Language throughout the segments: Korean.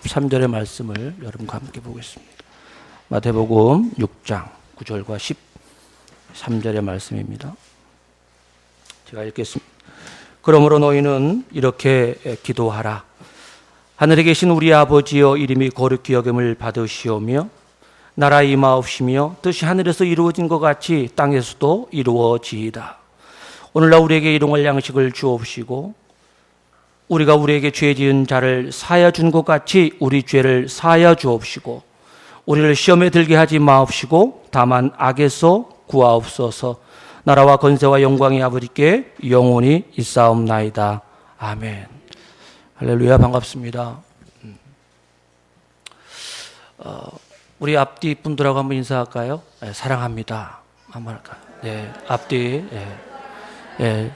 13절의 말씀을 여러분과 함께 보겠습니다. 마태복음 6장 9절과 13절의 말씀입니다. 제가 읽겠습니다. 그러므로 너희는 이렇게 기도하라. 하늘에 계신 우리 아버지여, 이름이 거룩히 여김을 받으시오며 나라 임하옵시며 뜻이 하늘에서 이루어진 것 같이 땅에서도 이루어지이다. 오늘날 우리에게 일용할 양식을 주옵시고 우리가 우리에게 죄 지은 자를 사하여 준 것 같이 우리 죄를 사하여 주옵시고 우리를 시험에 들게 하지 마옵시고 다만 악에서 구하옵소서. 나라와 권세와 영광이 아버지께 영원히 있사옵나이다. 아멘. 할렐루야. 반갑습니다. 우리 앞뒤 분들하고 한번 인사할까요? 네, 사랑합니다. 한번 할까요? 네, 앞뒤. 네,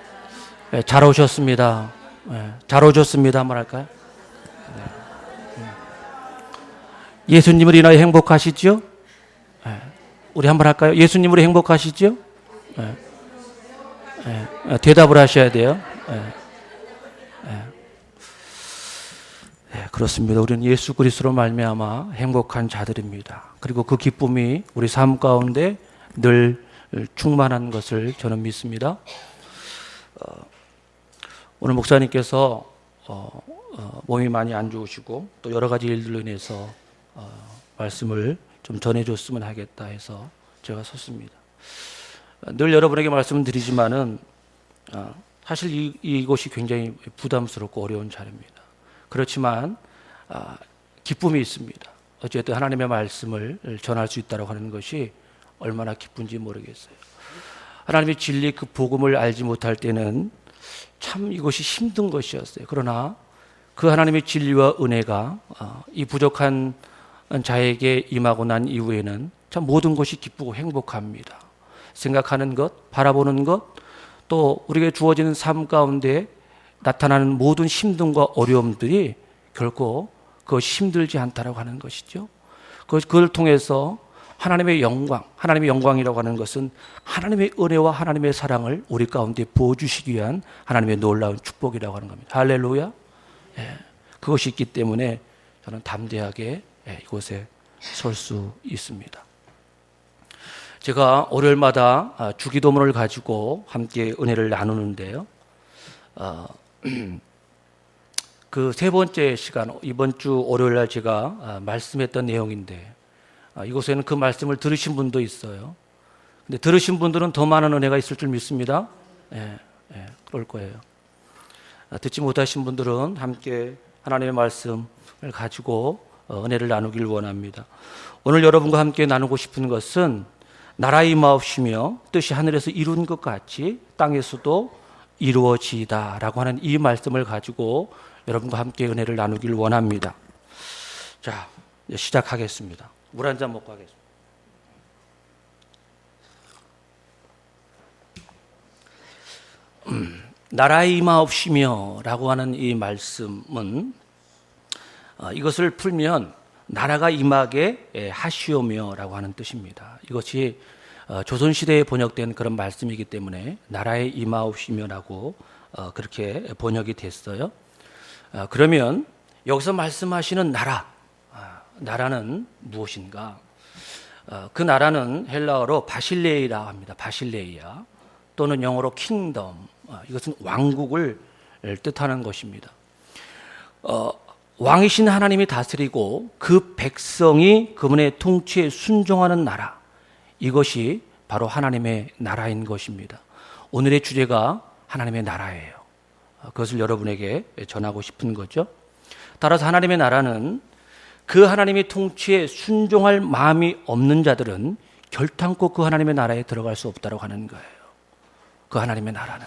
잘 오셨습니다. 네, 잘 오셨습니다. 한번 할까요? 네. 예수님을 인하여 행복하시죠? 네. 우리 한번 할까요? 예수님으로 행복하시죠? 네. 네. 대답을 하셔야 돼요. 네. 네. 네, 그렇습니다. 우리는 예수 그리스도로 말미암아 행복한 자들입니다. 그리고 그 기쁨이 우리 삶 가운데 늘 충만한 것을 저는 믿습니다. 오늘 목사님께서 몸이 많이 안 좋으시고 또 여러 가지 일들로 인해서 말씀을 좀 전해줬으면 하겠다 해서 제가 섰습니다. 늘 여러분에게 말씀을 드리지만은 사실 이곳이 굉장히 부담스럽고 어려운 자리입니다. 그렇지만 기쁨이 있습니다. 어쨌든 하나님의 말씀을 전할 수 있다고 하는 것이 얼마나 기쁜지 모르겠어요. 하나님의 진리 그 복음을 알지 못할 때는 참 이것이 힘든 것이었어요. 그러나 그 하나님의 진리와 은혜가 이 부족한 자에게 임하고 난 이후에는 참 모든 것이 기쁘고 행복합니다. 생각하는 것, 바라보는 것, 또 우리에게 주어지는 삶 가운데 나타나는 모든 힘듦과 어려움들이 결코 그것이 힘들지 않다라고 하는 것이죠. 그걸 통해서 하나님의 영광이라고 하는 것은 하나님의 은혜와 하나님의 사랑을 우리 가운데 부어주시기 위한 하나님의 놀라운 축복이라고 하는 겁니다. 할렐루야. 예, 그것이 있기 때문에 저는 담대하게 이곳에 설 수 있습니다. 제가 월요일마다 주기도문을 가지고 함께 은혜를 나누는데요. 그 세 번째 시간, 이번 주 월요일 날 제가 말씀했던 내용인데 이곳에는 그 말씀을 들으신 분도 있어요. 근데 들으신 분들은 더 많은 은혜가 있을 줄 믿습니다. 그럴 거예요. 듣지 못하신 분들은 함께 하나님의 말씀을 가지고 은혜를 나누길 원합니다. 오늘 여러분과 함께 나누고 싶은 것은 나라 임하옵시며 뜻이 하늘에서 이룬 것 같이 땅에서도 이루어지이다라고 하는 이 말씀을 가지고 여러분과 함께 은혜를 나누길 원합니다. 자, 이제 시작하겠습니다. 물 한 잔 먹고 하겠습니다. 나라 임하옵시며 라고 하는 이 말씀은 이것을 풀면 나라가 임하게 하시오며 라고 하는 뜻입니다. 이것이 조선시대에 번역된 그런 말씀이기 때문에 나라에 임하옵시며 라고 그렇게 번역이 됐어요. 그러면 여기서 말씀하시는 나라는 무엇인가? 그 나라는 헬라어로 바실레이라고 합니다. 바실레이아 또는 영어로 킹덤. 이것은 왕국을 뜻하는 것입니다. 왕이신 하나님이 다스리고 그 백성이 그분의 통치에 순종하는 나라. 이것이 바로 하나님의 나라인 것입니다. 오늘의 주제가 하나님의 나라예요. 그것을 여러분에게 전하고 싶은 거죠. 따라서 하나님의 나라는 그 하나님의 통치에 순종할 마음이 없는 자들은 결탄코 그 하나님의 나라에 들어갈 수 없다고 하는 거예요. 그 하나님의 나라는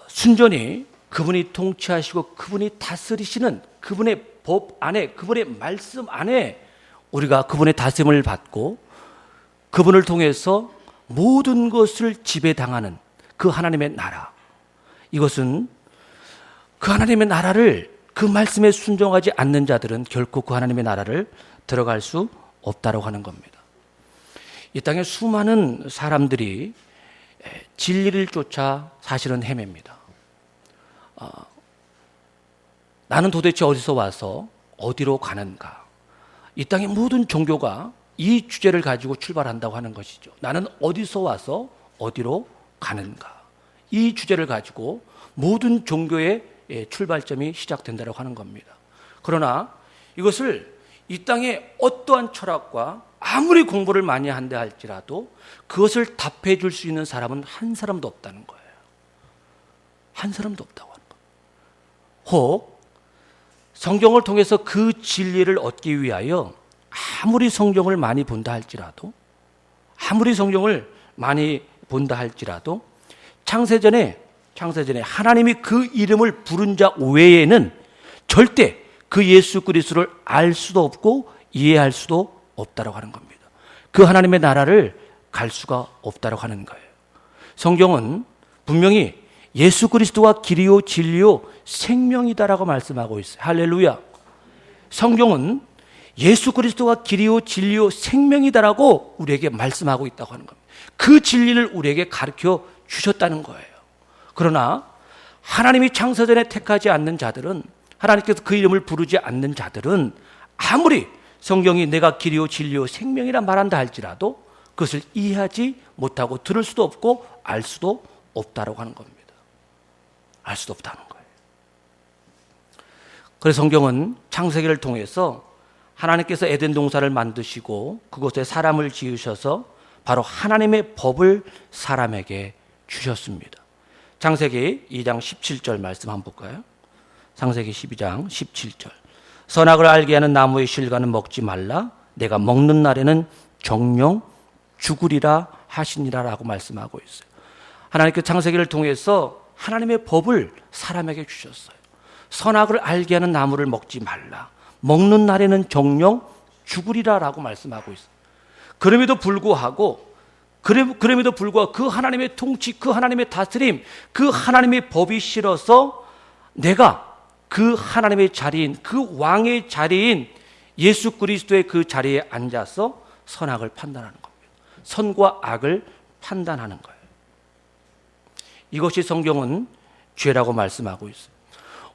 순전히 그분이 통치하시고 그분이 다스리시는 그분의 법 안에, 그분의 말씀 안에 우리가 그분의 다스림을 받고 그분을 통해서 모든 것을 지배당하는 그 하나님의 나라. 이것은 그 하나님의 나라를, 그 말씀에 순종하지 않는 자들은 결코 그 하나님의 나라를 들어갈 수 없다고 하는 겁니다. 이 땅에 수많은 사람들이 진리를 쫓아 사실은 헤맵니다. 나는 도대체 어디서 와서 어디로 가는가? 이 땅의 모든 종교가 이 주제를 가지고 출발한다고 하는 것이죠. 나는 어디서 와서 어디로 가는가? 이 주제를 가지고 모든 종교의 출발점이 시작된다고 하는 겁니다. 그러나 이것을 이 땅의 어떠한 철학과 아무리 공부를 많이 한다 할지라도 그것을 답해 줄 수 있는 사람은 한 사람도 없다는 거예요. 한 사람도 없다고 하는 거예요. 혹 성경을 통해서 그 진리를 얻기 위하여 아무리 성경을 많이 본다 할지라도 창세전에 하나님이 그 이름을 부른 자 외에는 절대 그 예수 그리스도를 알 수도 없고 이해할 수도 없다고 하는 겁니다. 그 하나님의 나라를 갈 수가 없다고 하는 거예요. 성경은 분명히 예수 그리스도가 길이요 진리요 생명이다라고 말씀하고 있어요. 할렐루야. 성경은 예수 그리스도가 길이요 진리요 생명이다라고 우리에게 말씀하고 있다고 하는 겁니다. 그 진리를 우리에게 가르쳐 주셨다는 거예요. 그러나 하나님이 창세전에 택하지 않는 자들은, 하나님께서 그 이름을 부르지 않는 자들은 아무리 성경이 내가 길이요 진리요 생명이라 말한다 할지라도 그것을 이해하지 못하고 들을 수도 없고 알 수도 없다라고 하는 겁니다. 알 수도 없다는 거예요. 그래서 성경은 창세기를 통해서 하나님께서 에덴 동산을 만드시고 그곳에 사람을 지으셔서 바로 하나님의 법을 사람에게 주셨습니다. 창세기 2장 17절 말씀 한번 볼까요? 창세기 12장 17절. 선악을 알게 하는 나무의 실과는 먹지 말라. 내가 먹는 날에는 정령 죽으리라 하시니라 라고 말씀하고 있어요. 하나님께서 창세기를 통해서 하나님의 법을 사람에게 주셨어요. 선악을 알게 하는 나무를 먹지 말라. 먹는 날에는 정령 죽으리라 라고 말씀하고 있어요. 그럼에도 불구하고 그 하나님의 통치, 그 하나님의 다스림, 그 하나님의 법이 싫어서 내가 그 하나님의 자리인, 그 왕의 자리인 예수 그리스도의 그 자리에 앉아서 선악을 판단하는 겁니다. 선과 악을 판단하는 거예요. 이것이 성경은 죄라고 말씀하고 있어요.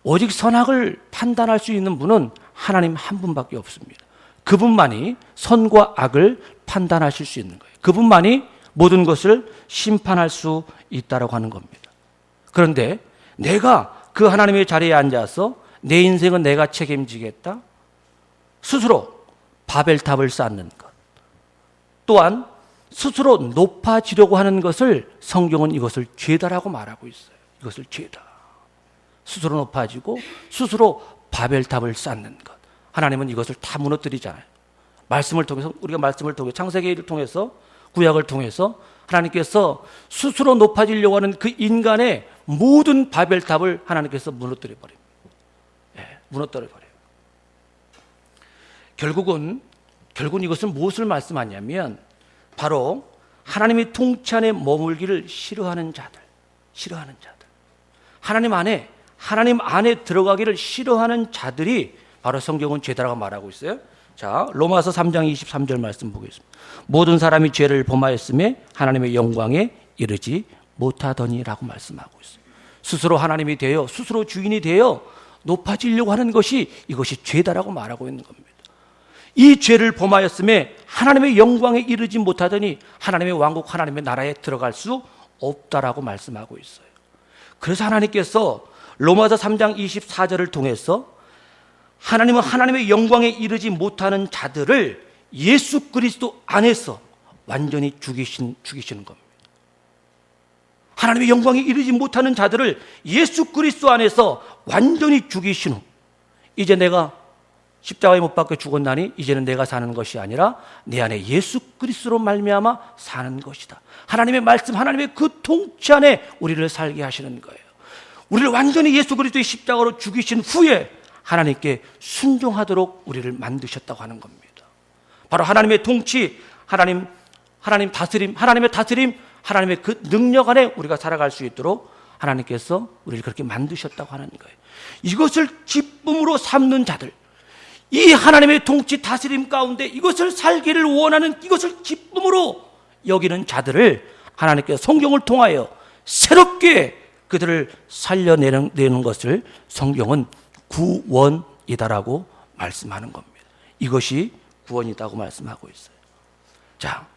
오직 선악을 판단할 수 있는 분은 하나님 한 분밖에 없습니다. 그분만이 선과 악을 판단하실 수 있는 거예요. 그분만이 모든 것을 심판할 수 있다고 하는 겁니다. 그런데 내가 그 하나님의 자리에 앉아서 내 인생은 내가 책임지겠다, 스스로 바벨탑을 쌓는 것, 또한 스스로 높아지려고 하는 것을 성경은 이것을 죄다라고 말하고 있어요. 이것을 죄다. 스스로 높아지고 스스로 바벨탑을 쌓는 것. 하나님은 이것을 다 무너뜨리잖아요. 말씀을 통해서, 우리가 말씀을 통해 창세기를 통해서, 구약을 통해서 하나님께서 스스로 높아지려고 하는 그 인간의 모든 바벨탑을 하나님께서 무너뜨려 버립니다. 무너뜨려 버려요. 결국은 이것은 무엇을 말씀하냐면 바로 하나님의 통치 안에 머물기를 싫어하는 자들. 하나님 안에 들어가기를 싫어하는 자들이 바로 성경은 죄다라고 말하고 있어요. 자, 로마서 3장 23절 말씀 보겠습니다. 모든 사람이 죄를 범하였음에 하나님의 영광에 이르지 못하더니라고 말씀하고 있어요. 스스로 하나님이 되어, 스스로 주인이 되어 높아지려고 하는 것이, 이것이 죄다라고 말하고 있는 겁니다. 이 죄를 범하였음에 하나님의 영광에 이르지 못하더니 하나님의 왕국, 하나님의 나라에 들어갈 수 없다라고 말씀하고 있어요. 그래서 하나님께서 로마서 3장 24절을 통해서 하나님은 하나님의 영광에 이르지 못하는 자들을 예수 그리스도 안에서 완전히 죽이시는 겁니다. 하나님의 영광에 이르지 못하는 자들을 예수 그리스도 안에서 완전히 죽이신 후, 이제 내가 십자가에 못 박혀 죽었나니 이제는 내가 사는 것이 아니라 내 안에 예수 그리스도로 말미암아 사는 것이다. 하나님의 말씀, 하나님의 그 통치 안에 우리를 살게 하시는 거예요. 우리를 완전히 예수 그리스도의 십자가로 죽이신 후에 하나님께 순종하도록 우리를 만드셨다고 하는 겁니다. 바로 하나님의 통치, 하나님의 다스림, 하나님의 그 능력 안에 우리가 살아갈 수 있도록 하나님께서 우리를 그렇게 만드셨다고 하는 거예요. 이것을 기쁨으로 삼는 자들, 이 하나님의 통치, 다스림 가운데 이것을 살기를 원하는, 이것을 기쁨으로 여기는 자들을 하나님께서 성경을 통하여 새롭게 그들을 살려내는 것을 성경은 구원이다라고 말씀하는 겁니다. 이것이 구원이다고 말씀하고 있어요. 자,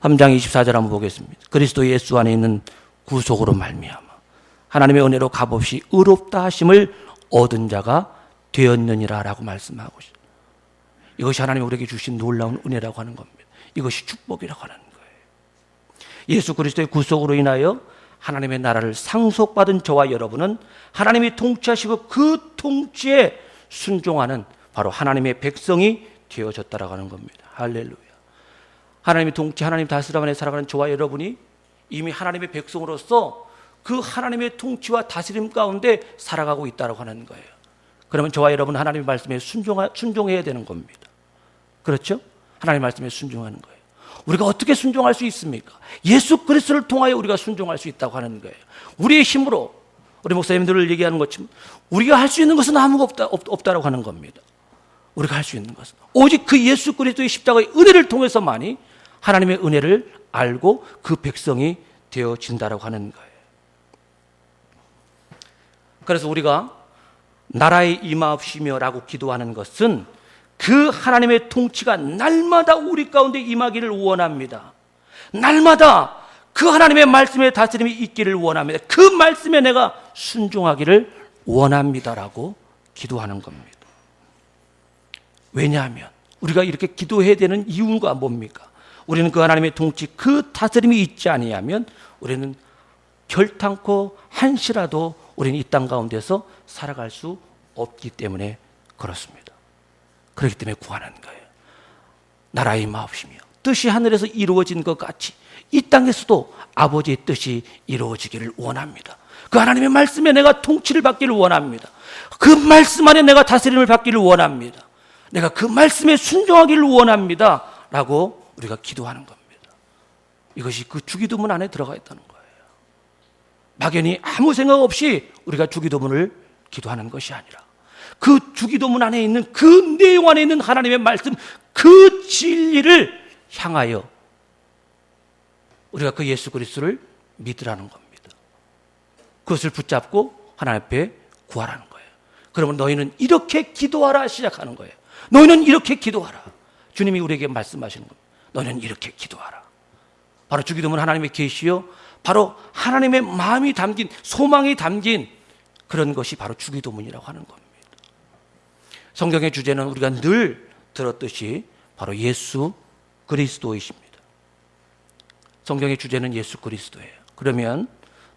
3장 24절 한번 보겠습니다. 그리스도 예수 안에 있는 구속으로 말미암아 하나님의 은혜로 값없이 의롭다 하심을 얻은 자가 되었느니라 라고 말씀하고 있어요. 이것이 하나님이 우리에게 주신 놀라운 은혜라고 하는 겁니다. 이것이 축복이라고 하는 거예요. 예수 그리스도의 구속으로 인하여 하나님의 나라를 상속받은 저와 여러분은 하나님이 통치하시고 그 통치에 순종하는 바로 하나님의 백성이 되어졌다라고 하는 겁니다. 할렐루야. 하나님의 통치, 하나님 다스림 안에 살아가는 저와 여러분이 이미 하나님의 백성으로서 그 하나님의 통치와 다스림 가운데 살아가고 있다고 하는 거예요. 그러면 저와 여러분은 하나님의 말씀에 순종해야 되는 겁니다. 그렇죠? 하나님의 말씀에 순종하는 거예요. 우리가 어떻게 순종할 수 있습니까? 예수 그리스도를 통하여 우리가 순종할 수 있다고 하는 거예요. 우리의 힘으로, 우리 목사님들을 얘기하는 것처럼 우리가 할 수 있는 것은 아무것도 없다고 하는 겁니다. 우리가 할 수 있는 것은 오직 그 예수 그리스도의 십자가의 은혜를 통해서만이 하나님의 은혜를 알고 그 백성이 되어진다고 하는 거예요. 그래서 우리가 나라의 임하옵시며 라고 기도하는 것은 그 하나님의 통치가 날마다 우리 가운데 임하기를 원합니다. 날마다 그 하나님의 말씀에 다스림이 있기를 원합니다. 그 말씀에 내가 순종하기를 원합니다라고 기도하는 겁니다. 왜냐하면 우리가 이렇게 기도해야 되는 이유가 뭡니까? 우리는 그 하나님의 통치, 그 다스림이 있지 아니하면 우리는 결탄코 한시라도 우리는 이 땅 가운데서 살아갈 수 없기 때문에 그렇습니다. 그렇기 때문에 구하는 거예요. 나라의 임하옵시며 뜻이 하늘에서 이루어진 것 같이 이 땅에서도 아버지의 뜻이 이루어지기를 원합니다. 그 하나님의 말씀에 내가 통치를 받기를 원합니다. 그 말씀 안에 내가 다스림을 받기를 원합니다. 내가 그 말씀에 순종하기를 원합니다 라고 우리가 기도하는 겁니다. 이것이 그 주기도문 안에 들어가 있다는 거예요. 막연히 아무 생각 없이 우리가 주기도문을 기도하는 것이 아니라 그 주기도문 안에 있는 그 내용 안에 있는 하나님의 말씀, 그 진리를 향하여 우리가 그 예수 그리스도를 믿으라는 겁니다. 그것을 붙잡고 하나님 앞에 구하라는 거예요. 그러면 너희는 이렇게 기도하라 시작하는 거예요. 너희는 이렇게 기도하라. 주님이 우리에게 말씀하시는 겁니다. 너희는 이렇게 기도하라. 바로 주기도문 하나님의 계시요, 바로 하나님의 마음이 담긴, 소망이 담긴 그런 것이 바로 주기도문이라고 하는 겁니다. 성경의 주제는 우리가 늘 들었듯이 바로 예수 그리스도이십니다. 성경의 주제는 예수 그리스도예요. 그러면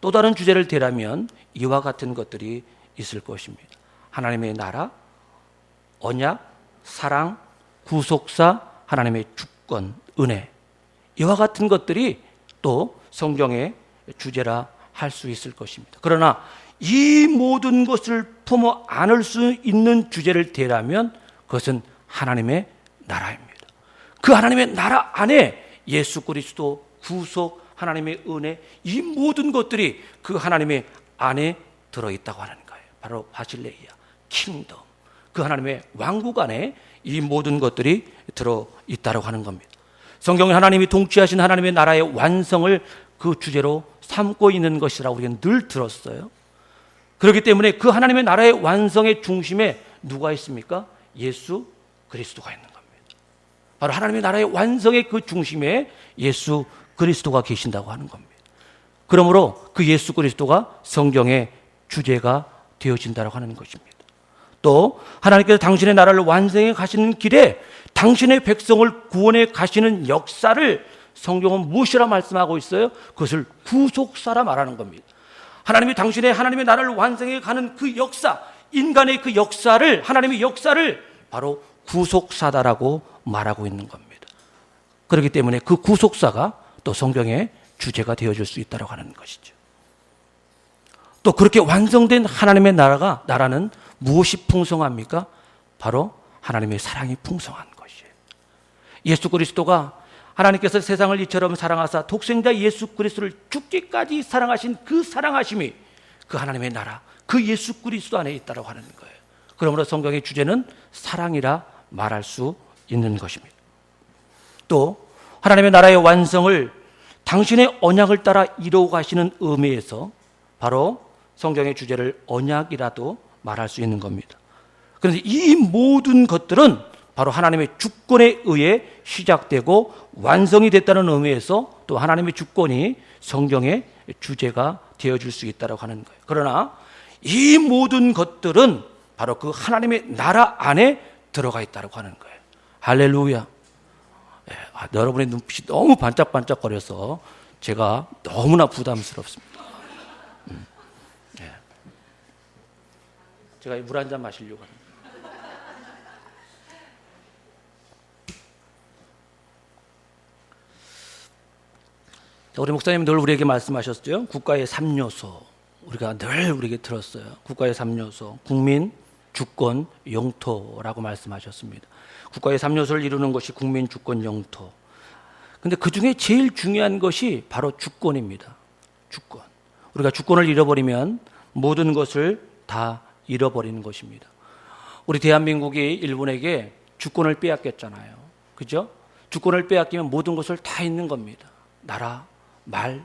또 다른 주제를 대라면 이와 같은 것들이 있을 것입니다. 하나님의 나라, 언약, 사랑, 구속사, 하나님의 주권, 은혜, 이와 같은 것들이 또 성경의 주제라 할 수 있을 것입니다. 그러나 이 모든 것을 품어 안을 수 있는 주제를 대라면 그것은 하나님의 나라입니다. 그 하나님의 나라 안에 예수 그리스도, 구속, 하나님의 은혜, 이 모든 것들이 그 하나님의 안에 들어있다고 하는 거예요. 바로 바실레이아, 킹덤, 그 하나님의 왕국 안에 이 모든 것들이 들어있다고 하는 겁니다. 성경은 하나님이 통치하신 하나님의 나라의 완성을 그 주제로 삼고 있는 것이라 우리는 늘 들었어요. 그렇기 때문에 그 하나님의 나라의 완성의 중심에 누가 있습니까? 예수 그리스도가 있는 겁니다. 바로 하나님의 나라의 완성의 그 중심에 예수 그리스도가 계신다고 하는 겁니다. 그러므로 그 예수 그리스도가 성경의 주제가 되어진다고 하는 것입니다. 또 하나님께서 당신의 나라를 완성해 가시는 길에 당신의 백성을 구원해 가시는 역사를 성경은 무엇이라 말씀하고 있어요? 그것을 구속사라 말하는 겁니다. 하나님이 당신의 하나님의 나라를 완성해 가는 그 역사, 인간의 그 역사를, 하나님의 역사를 바로 구속사다라고 말하고 있는 겁니다. 그렇기 때문에 그 구속사가 또 성경의 주제가 되어질 수 있다고 하는 것이죠. 또 그렇게 완성된 하나님의 나라는 무엇이 풍성합니까? 바로 하나님의 사랑이 풍성한 것이에요. 예수 그리스도가 하나님께서 세상을 이처럼 사랑하사 독생자 예수 그리스도를 죽기까지 사랑하신 그 사랑하심이 그 하나님의 나라, 그 예수 그리스도 안에 있다고 하는 거예요. 그러므로 성경의 주제는 사랑이라 말할 수 있는 것입니다. 또 하나님의 나라의 완성을 당신의 언약을 따라 이루어 가시는 의미에서 바로 성경의 주제를 언약이라도 말할 수 있는 겁니다. 그런데 이 모든 것들은 바로 하나님의 주권에 의해 시작되고 완성이 됐다는 의미에서 또 하나님의 주권이 성경의 주제가 되어줄 수 있다고 하는 거예요. 그러나 이 모든 것들은 바로 그 하나님의 나라 안에 들어가 있다고 하는 거예요. 할렐루야. 여러분의 눈빛이 너무 반짝반짝거려서 제가 너무나 부담스럽습니다. 제가 물 한 잔 마시려고 합니다. 우리 목사님이 늘 우리에게 말씀하셨죠. 국가의 3요소. 우리가 늘 우리에게 들었어요. 국가의 3요소. 국민, 주권, 영토라고 말씀하셨습니다. 국가의 3요소를 이루는 것이 국민, 주권, 영토. 근데 그 중에 제일 중요한 것이 바로 주권입니다. 주권. 우리가 주권을 잃어버리면 모든 것을 다 잃어버리는 것입니다. 우리 대한민국이 일본에게 주권을 빼앗겼잖아요. 그죠? 주권을 빼앗기면 모든 것을 다 잃는 겁니다. 나라, 말,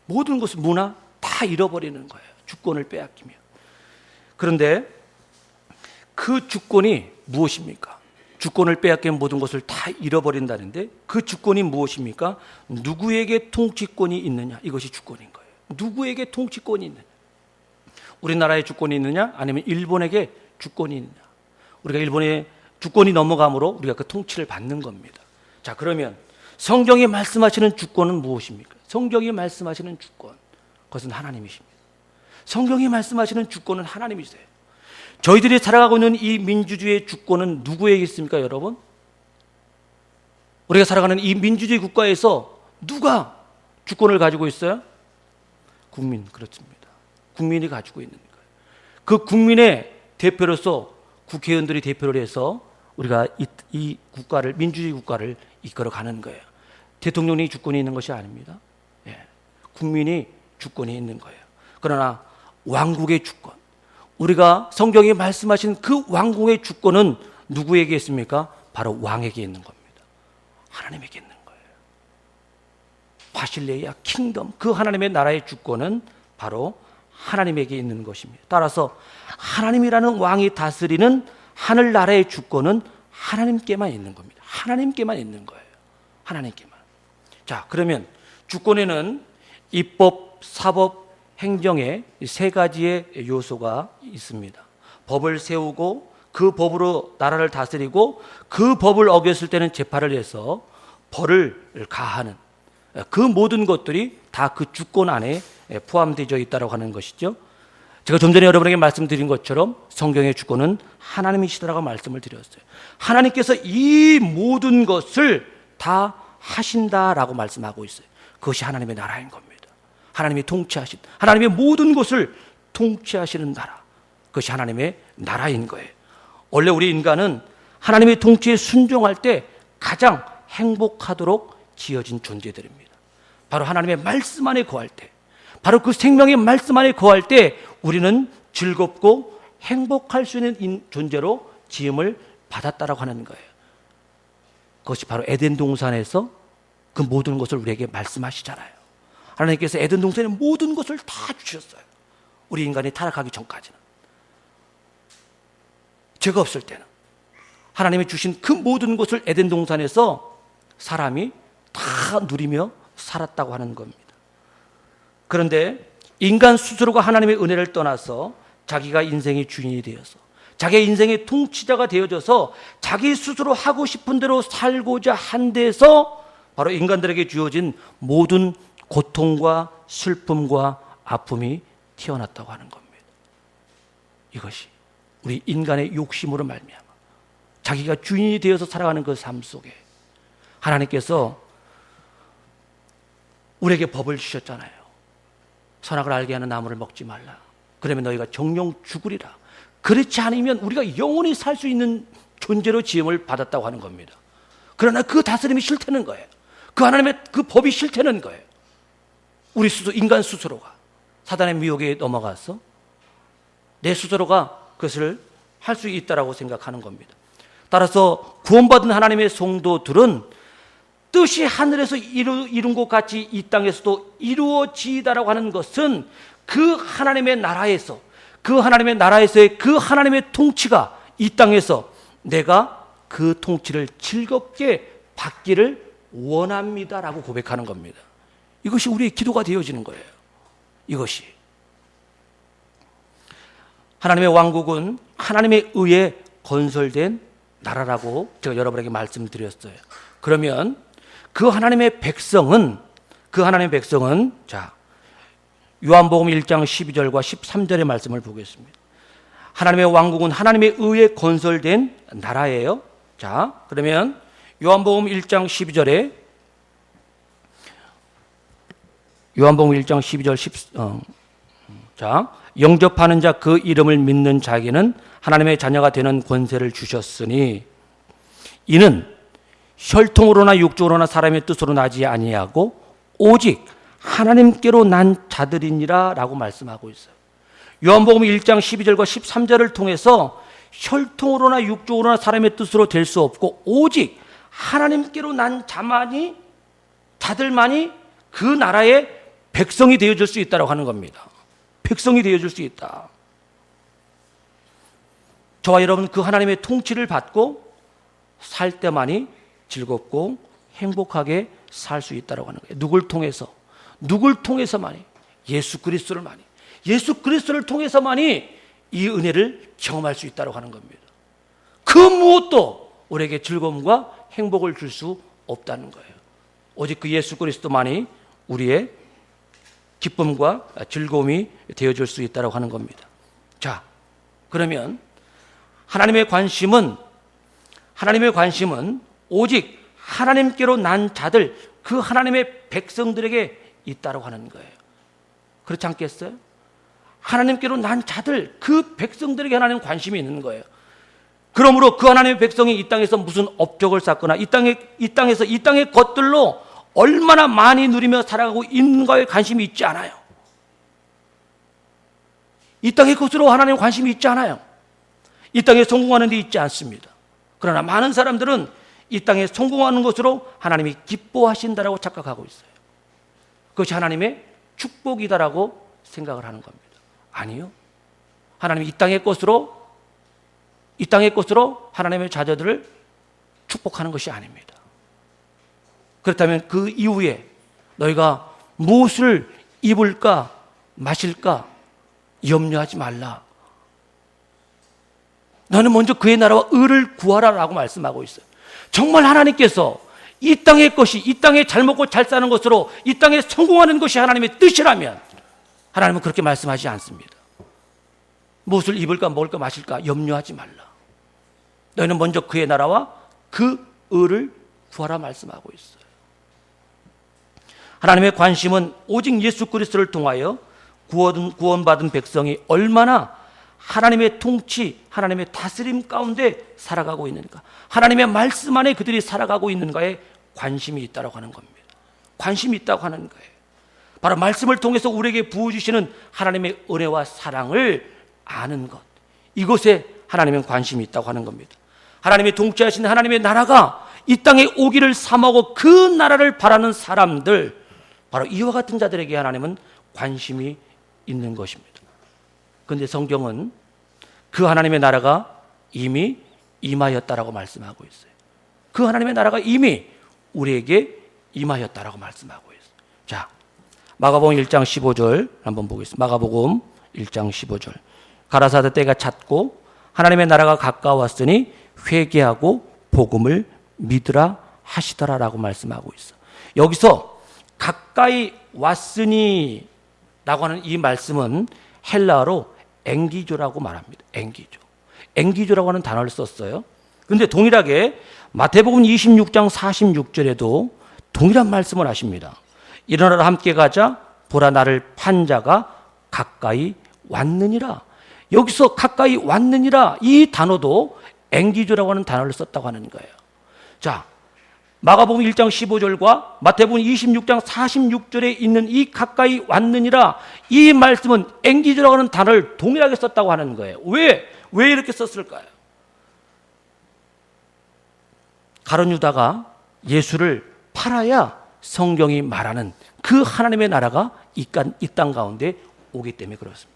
모든 것을 문화 다 잃어버리는 거예요. 주권을 빼앗기면. 그런데 그 주권이 무엇입니까? 주권을 빼앗기면 모든 것을 다 잃어버린다는데 그 주권이 무엇입니까? 누구에게 통치권이 있느냐? 이것이 주권인 거예요. 누구에게 통치권이 있느냐? 우리나라에 주권이 있느냐? 아니면 일본에게 주권이 있느냐? 우리가 일본의 주권이 넘어가므로 우리가 그 통치를 받는 겁니다. 자, 그러면 성경이 말씀하시는 주권은 무엇입니까? 성경이 말씀하시는 주권, 그것은 하나님이십니다. 성경이 말씀하시는 주권은 하나님이세요. 저희들이 살아가고 있는 이 민주주의의 주권은 누구에게 있습니까, 여러분? 우리가 살아가는 이 민주주의 국가에서 누가 주권을 가지고 있어요? 국민, 그렇습니다. 국민이 가지고 있는 거예요. 그 국민의 대표로서 국회의원들이 대표를 해서 우리가 이 국가를, 민주주의 국가를 이끌어가는 거예요. 대통령이 주권이 있는 것이 아닙니다. 국민이 주권이 있는 거예요. 그러나 왕국의 주권, 우리가 성경이 말씀하신 그 왕국의 주권은 누구에게 있습니까? 바로 왕에게 있는 겁니다. 하나님에게 있는 거예요. 바실레이아 킹덤, 그 하나님의 나라의 주권은 바로 하나님에게 있는 것입니다. 따라서 하나님이라는 왕이 다스리는 하늘나라의 주권은 하나님께만 있는 겁니다. 하나님께만 있는 거예요. 하나님께만. 자, 그러면 주권에는 입법, 사법, 행정의 세 가지의 요소가 있습니다. 법을 세우고 그 법으로 나라를 다스리고 그 법을 어겼을 때는 재판을 해서 벌을 가하는 그 모든 것들이 다 그 주권 안에 포함되어 있다고 하는 것이죠. 제가 좀 전에 여러분에게 말씀드린 것처럼 성경의 주권은 하나님이시다라고 말씀을 드렸어요. 하나님께서 이 모든 것을 다 하신다라고 말씀하고 있어요. 그것이 하나님의 나라인 겁니다. 하나님이 통치하신, 하나님의 모든 것을 통치하시는 나라, 그것이 하나님의 나라인 거예요. 원래 우리 인간은 하나님의 통치에 순종할 때 가장 행복하도록 지어진 존재들입니다. 바로 하나님의 말씀 안에 거할 때, 바로 그 생명의 말씀 안에 거할 때 우리는 즐겁고 행복할 수 있는 존재로 지음을 받았다라고 하는 거예요. 그것이 바로 에덴 동산에서 그 모든 것을 우리에게 말씀하시잖아요. 하나님께서 에덴 동산에 모든 것을 다 주셨어요. 우리 인간이 타락하기 전까지는. 죄가 없을 때는 하나님이 주신 그 모든 것을 에덴 동산에서 사람이 다 누리며 살았다고 하는 겁니다. 그런데 인간 스스로가 하나님의 은혜를 떠나서 자기가 인생의 주인이 되어서 자기의 인생의 통치자가 되어져서 자기 스스로 하고 싶은 대로 살고자 한 데서 바로 인간들에게 주어진 모든 고통과 슬픔과 아픔이 튀어났다고 하는 겁니다. 이것이 우리 인간의 욕심으로 말미암아 자기가 주인이 되어서 살아가는 그 삶 속에 하나님께서 우리에게 법을 주셨잖아요. 선악을 알게 하는 나무를 먹지 말라. 그러면 너희가 정령 죽으리라. 그렇지 않으면 우리가 영원히 살 수 있는 존재로 지음을 받았다고 하는 겁니다. 그러나 그 다스림이 싫다는 거예요. 그 하나님의 그 법이 싫다는 거예요. 우리 스스로, 인간 스스로가 사단의 미혹에 넘어가서 내 스스로가 그것을 할 수 있다라고 생각하는 겁니다. 따라서 구원받은 하나님의 성도들은 뜻이 하늘에서 이룬 것 같이 이 땅에서도 이루어지다라고 하는 것은 그 하나님의 나라에서 그 하나님의 나라에서의 그 하나님의 통치가 이 땅에서 내가 그 통치를 즐겁게 받기를 원합니다라고 고백하는 겁니다. 이것이 우리의 기도가 되어지는 거예요. 이것이 하나님의 왕국은 하나님의 의에 건설된 나라라고 제가 여러분에게 말씀드렸어요. 그러면 그 하나님의 백성은 자, 요한복음 1장 12절과 13절의 말씀을 보겠습니다. 하나님의 왕국은 하나님의 의에 건설된 나라예요. 자, 그러면 요한복음 1장 12절에 요한복음 1장 12절 자, 영접하는 자 그 이름을 믿는 자에게는 하나님의 자녀가 되는 권세를 주셨으니 이는 혈통으로나 육적으로나 사람의 뜻으로 나지 아니하고 오직 하나님께로 난 자들이니라 라고 말씀하고 있어요. 요한복음 1장 12절과 13절을 통해서 혈통으로나 육적으로나 사람의 뜻으로 될 수 없고 오직 하나님께로 난 자들만이 그 나라의 백성이 되어줄 수 있다고 하는 겁니다. 백성이 되어줄 수 있다. 저와 여러분 그 하나님의 통치를 받고 살 때만이 즐겁고 행복하게 살 수 있다고 하는 거예요. 누굴 통해서만이 예수 그리스도를 통해서만이 이 은혜를 경험할 수 있다고 하는 겁니다. 그 무엇도 우리에게 즐거움과 행복을 줄 수 없다는 거예요. 오직 그 예수 그리스도만이 우리의 기쁨과 즐거움이 되어줄 수 있다고 하는 겁니다. 자, 그러면 하나님의 관심은 오직 하나님께로 난 자들, 그 하나님의 백성들에게 있다고 하는 거예요. 그렇지 않겠어요? 하나님께로 난 자들, 그 백성들에게 하나님 관심이 있는 거예요. 그러므로 그 하나님의 백성이 이 땅에서 무슨 업적을 쌓거나 이 땅의 것들로 얼마나 많이 누리며 살아가고 있는가에 관심이 있지 않아요. 이 땅의 것으로 하나님 관심이 있지 않아요. 이 땅에 성공하는 데 있지 않습니다. 그러나 많은 사람들은 이 땅에 성공하는 것으로 하나님이 기뻐하신다라고 착각하고 있어요. 그것이 하나님의 축복이다라고 생각을 하는 겁니다. 아니요. 하나님이 이 땅의 것으로 하나님의 자녀들을 축복하는 것이 아닙니다. 그렇다면 그 이후에 너희가 무엇을 입을까 마실까 염려하지 말라. 너는 먼저 그의 나라와 의를 구하라라고 말씀하고 있어요. 정말 하나님께서 이 땅의 것이, 이 땅에 잘 먹고 잘 사는 것으로 이 땅에 성공하는 것이 하나님의 뜻이라면 하나님은 그렇게 말씀하지 않습니다. 무엇을 입을까 먹을까 마실까 염려하지 말라. 너희는 먼저 그의 나라와 그 의를 구하라 말씀하고 있어요. 하나님의 관심은 오직 예수 그리스도를 통하여 구원받은 백성이 얼마나 하나님의 통치, 하나님의 다스림 가운데 살아가고 있는가, 하나님의 말씀 안에 그들이 살아가고 있는가에 관심이 있다고 하는 겁니다. 관심이 있다고 하는 거예요. 바로 말씀을 통해서 우리에게 부어주시는 하나님의 은혜와 사랑을 아는 것, 이것에 하나님은 관심이 있다고 하는 겁니다. 하나님의 통치하시는 하나님의 나라가 이 땅에 오기를 삼하고 그 나라를 바라는 사람들, 바로 이와 같은 자들에게 하나님은 관심이 있는 것입니다. 그런데 성경은 그 하나님의 나라가 이미 임하였다라고 말씀하고 있어요. 그 하나님의 나라가 이미 우리에게 임하였다라고 말씀하고 있어요. 자, 마가복음 1장 15절 한번 보겠습니다. 마가복음 1장 15절. 가라사대 때가 찼고 하나님의 나라가 가까웠으니 회개하고 복음을 믿으라 하시더라라고 말씀하고 있어. 여기서 가까이 왔으니 라고 하는 이 말씀은 헬라어로 엥기조라고 말합니다. 엥기조라고 하는 단어를 썼어요. 그런데 동일하게 마태복음 26장 46절에도 동일한 말씀을 하십니다. 일어나라 함께 가자 보라 나를 판 자가 가까이 왔느니라. 여기서 가까이 왔느니라 이 단어도 엥기조라고 하는 단어를 썼다고 하는 거예요. 자, 마가복음 1장 15절과 마태복음 26장 46절에 있는 이 가까이 왔느니라 이 말씀은 엥기조라고 하는 단어를 동일하게 썼다고 하는 거예요. 왜 이렇게 썼을까요? 가룟 유다가 예수를 팔아야 성경이 말하는 그 하나님의 나라가 이 땅 가운데 오기 때문에 그렇습니다.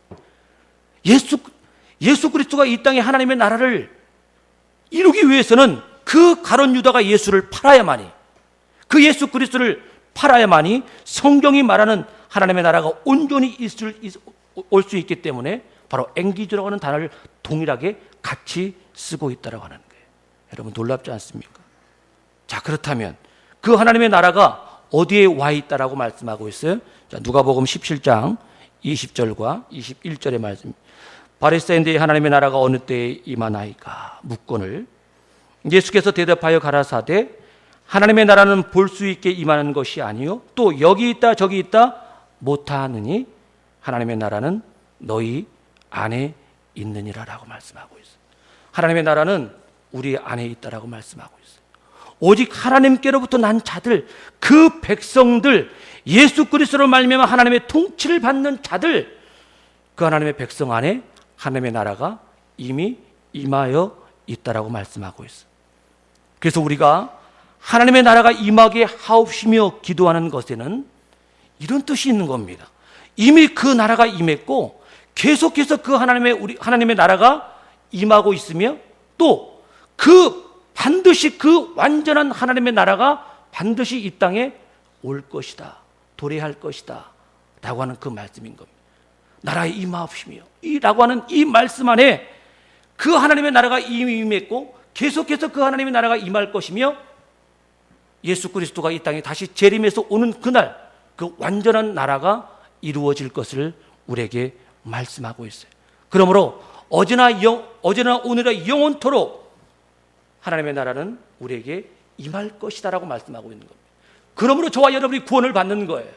예수 그리스도가 이 땅에 하나님의 나라를 이루기 위해서는 그 가룟 유다가 예수를 팔아야만이, 그 예수 그리스도를 팔아야만이 성경이 말하는 하나님의 나라가 온전히 올 수 있기 때문에 바로 앵기주라고 하는 단어를 동일하게 같이 쓰고 있다고 하는 거예요. 여러분 놀랍지 않습니까? 자, 그렇다면 그 하나님의 나라가 어디에 와 있다라고 말씀하고 있어요? 자, 누가복음 17장 20절과 21절의 말씀. 바리새인들이 하나님의 나라가 어느 때에 임하나이까 묻거늘 예수께서 대답하여 가라사대 하나님의 나라는 볼 수 있게 임하는 것이 아니요 또 여기 있다 저기 있다 못하느니 하나님의 나라는 너희 안에 있느니라라고 말씀하고 있어요. 하나님의 나라는 우리 안에 있다라고 말씀하고 있어요. 오직 하나님께로부터 난 자들, 그 백성들, 예수 그리스도로 말미암아 하나님의 통치를 받는 자들, 그 하나님의 백성 안에 하나님의 나라가 이미 임하여 있다라고 말씀하고 있어요. 그래서 우리가 하나님의 나라가 임하게 하옵시며 기도하는 것에는 이런 뜻이 있는 겁니다. 이미 그 나라가 임했고 계속해서 그 하나님의 나라가 임하고 있으며 또 반드시 그 완전한 하나님의 나라가 반드시 이 땅에 올 것이다, 도래할 것이다 라고 하는 그 말씀인 겁니다. 나라에 임하옵시며 라고 하는 이 말씀 안에 그 하나님의 나라가 이미 임했고 계속해서 그 하나님의 나라가 임할 것이며 예수 그리스도가 이 땅에 다시 재림해서 오는 그날 그 완전한 나라가 이루어질 것을 우리에게 말씀하고 있어요. 그러므로 어제나 오늘나 영원토록 하나님의 나라는 우리에게 임할 것이다 라고 말씀하고 있는 겁니다. 그러므로 저와 여러분이 구원을 받는 거예요.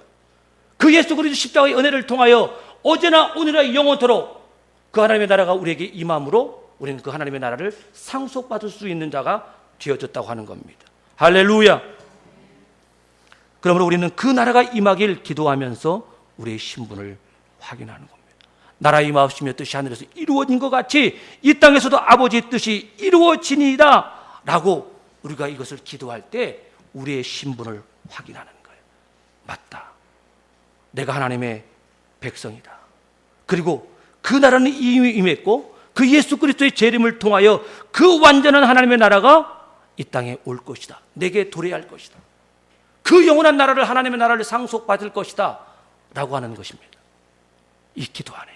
그 예수 그리스도 십자가의 은혜를 통하여 어제나 오늘나 영원토록 그 하나님의 나라가 우리에게 임함으로 우리는 그 하나님의 나라를 상속받을 수 있는 자가 되어졌다고 하는 겁니다. 할렐루야. 그러므로 우리는 그 나라가 임하길 기도하면서 우리의 신분을 확인하는 겁니다. 나라 임하옵시며 뜻이 하늘에서 이루어진 것 같이 이 땅에서도 아버지의 뜻이 이루어지니이다 라고 우리가 이것을 기도할 때 우리의 신분을 확인하는 거예요. 맞다, 내가 하나님의 백성이다. 그리고 그 나라는 이미 임했고 그 예수 그리스도의 재림을 통하여 그 완전한 하나님의 나라가 이 땅에 올 것이다, 내게 도래할 것이다, 그 영원한 나라를 하나님의 나라를 상속받을 것이다 라고 하는 것입니다. 이 기도 안에.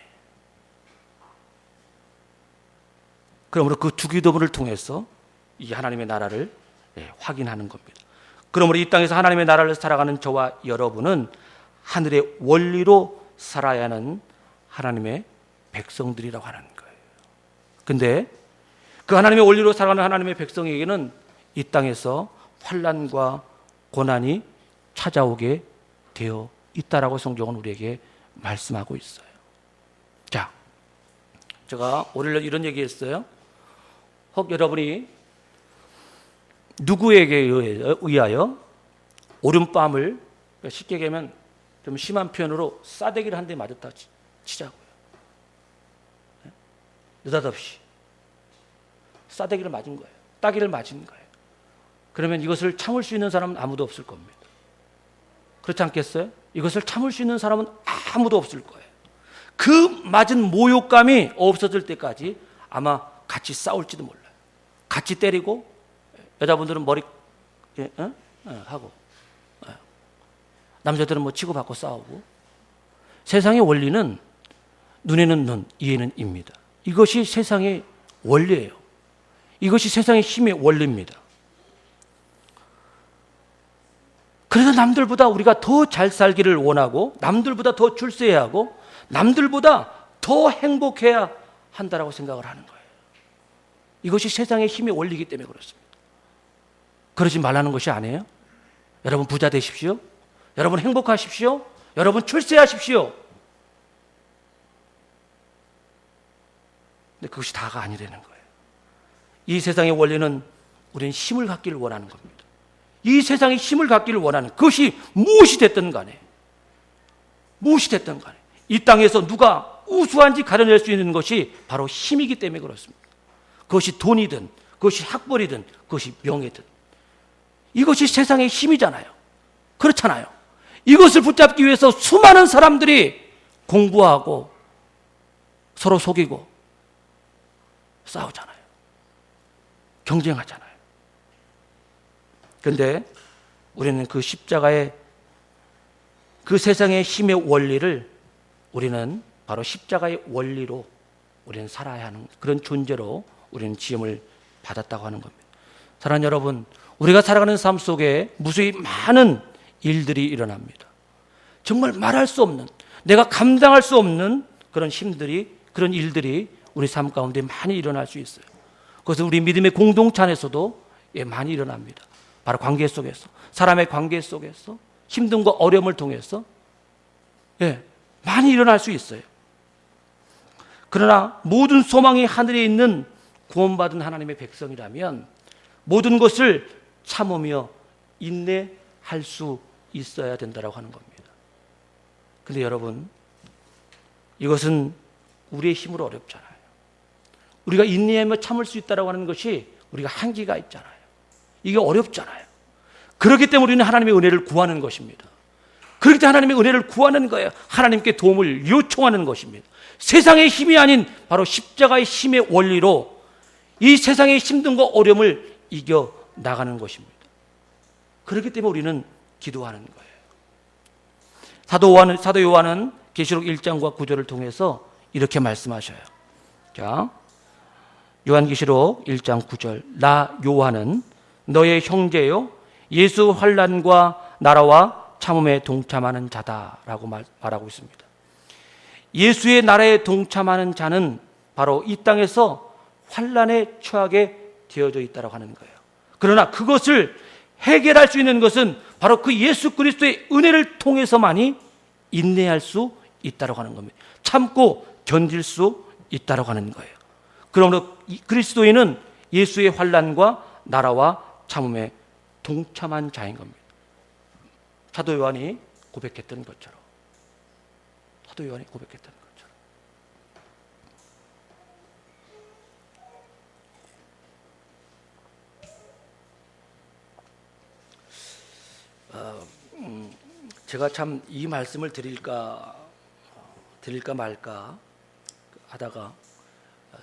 그러므로 그 두 기도문을 통해서 이 하나님의 나라를 확인하는 겁니다. 그러므로 이 땅에서 하나님의 나라를 살아가는 저와 여러분은 하늘의 원리로 살아야 하는 하나님의 백성들이라고 하는 거예요. 근데 그 하나님의 원리로 살아가는 하나님의 백성에게는 이 땅에서 환난과 고난이 찾아오게 되어 있다라고 성경은 우리에게 말씀하고 있어요. 자, 제가 오늘 이런 얘기했어요. 혹 여러분이 누구에게 의하여 오른뺨을, 쉽게 얘기하면 좀 심한 표현으로 싸대기를 한 대 맞았다 치자고요. 느닷없이 싸대기를 맞은 거예요. 따기를 맞은 거예요. 그러면 이것을 참을 수 있는 사람은 아무도 없을 겁니다. 그렇지 않겠어요? 이것을 참을 수 있는 사람은 아무도 없을 거예요. 그 맞은 모욕감이 없어질 때까지 아마 같이 싸울지도 몰라요. 같이 때리고, 여자분들은 머리 하고, 남자들은 뭐 치고받고 싸우고. 세상의 원리는 눈에는 눈, 이에는 입니다. 이것이 세상의 원리예요. 이것이 세상의 힘의 원리입니다. 그래서 남들보다 우리가 더 잘 살기를 원하고, 남들보다 더 출세해야 하고, 남들보다 더 행복해야 한다라고 생각을 하는 거예요. 이것이 세상의 힘의 원리이기 때문에 그렇습니다. 그러지 말라는 것이 아니에요. 여러분 부자 되십시오. 여러분 행복하십시오. 여러분 출세하십시오. 근데 그것이 다가 아니라는 거예요. 이 세상의 원리는 우리는 힘을 갖기를 원하는 겁니다. 이 세상에 힘을 갖기를 원하는, 그것이 무엇이 됐든 간에, 무엇이 됐든 간에 이 땅에서 누가 우수한지 가려낼 수 있는 것이 바로 힘이기 때문에 그렇습니다. 그것이 돈이든 그것이 학벌이든 그것이 명예든 이것이 세상의 힘이잖아요. 그렇잖아요. 이것을 붙잡기 위해서 수많은 사람들이 공부하고 서로 속이고 싸우잖아요. 경쟁하잖아요. 그런데 우리는 그 십자가의 그 세상의 힘의 원리를 우리는 바로 십자가의 원리로 우리는 살아야 하는 그런 존재로 우리는 지음을 받았다고 하는 겁니다. 사랑하는 여러분, 우리가 살아가는 삶 속에 무수히 많은 일들이 일어납니다. 정말 말할 수 없는, 내가 감당할 수 없는 그런 힘들이, 그런 일들이 우리 삶 가운데 많이 일어날 수 있어요. 그것은 우리 믿음의 공동체 안에서도 많이 일어납니다. 바로 관계 속에서, 사람의 관계 속에서, 힘듦과 어려움을 통해서 많이 일어날 수 있어요. 그러나 모든 소망이 하늘에 있는 구원받은 하나님의 백성이라면 모든 것을 참으며 인내할 수 있어야 된다고 하는 겁니다. 그런데 여러분, 이것은 우리의 힘으로 어렵잖아요. 우리가 인내하며 참을 수 있다고 하는 것이 우리가 한계가 있잖아요. 이게 어렵잖아요. 그렇기 때문에 우리는 하나님의 은혜를 구하는 것입니다. 그렇기 때문에 하나님의 은혜를 구하는 거예요. 하나님께 도움을 요청하는 것입니다. 세상의 힘이 아닌 바로 십자가의 힘의 원리로 이 세상의 힘듦과 어려움을 이겨 나가는 것입니다. 그렇기 때문에 우리는 기도하는 거예요. 사도 요한은 계시록 1장과 9절을 통해서 이렇게 말씀하셔요. 자, 요한계시록 1장 9절. 나 요한은 너의 형제요 예수 환난과 나라와 참음에 동참하는 자다라고 말하고 있습니다. 예수의 나라에 동참하는 자는 바로 이 땅에서 환난에 처하게 되어져 있다고 하는 거예요. 그러나 그것을 해결할 수 있는 것은 바로 그 예수 그리스도의 은혜를 통해서만이 인내할 수 있다고 하는 겁니다. 참고 견딜 수 있다고 하는 거예요. 그러므로 그리스도인은 예수의 환난과 나라와 참음에 동참한 자인 겁니다. 사도 요한이 고백했던 것처럼. 사도 요한이 고백했던 것처럼. 제가 참 이 말씀을 드릴까 말까 하다가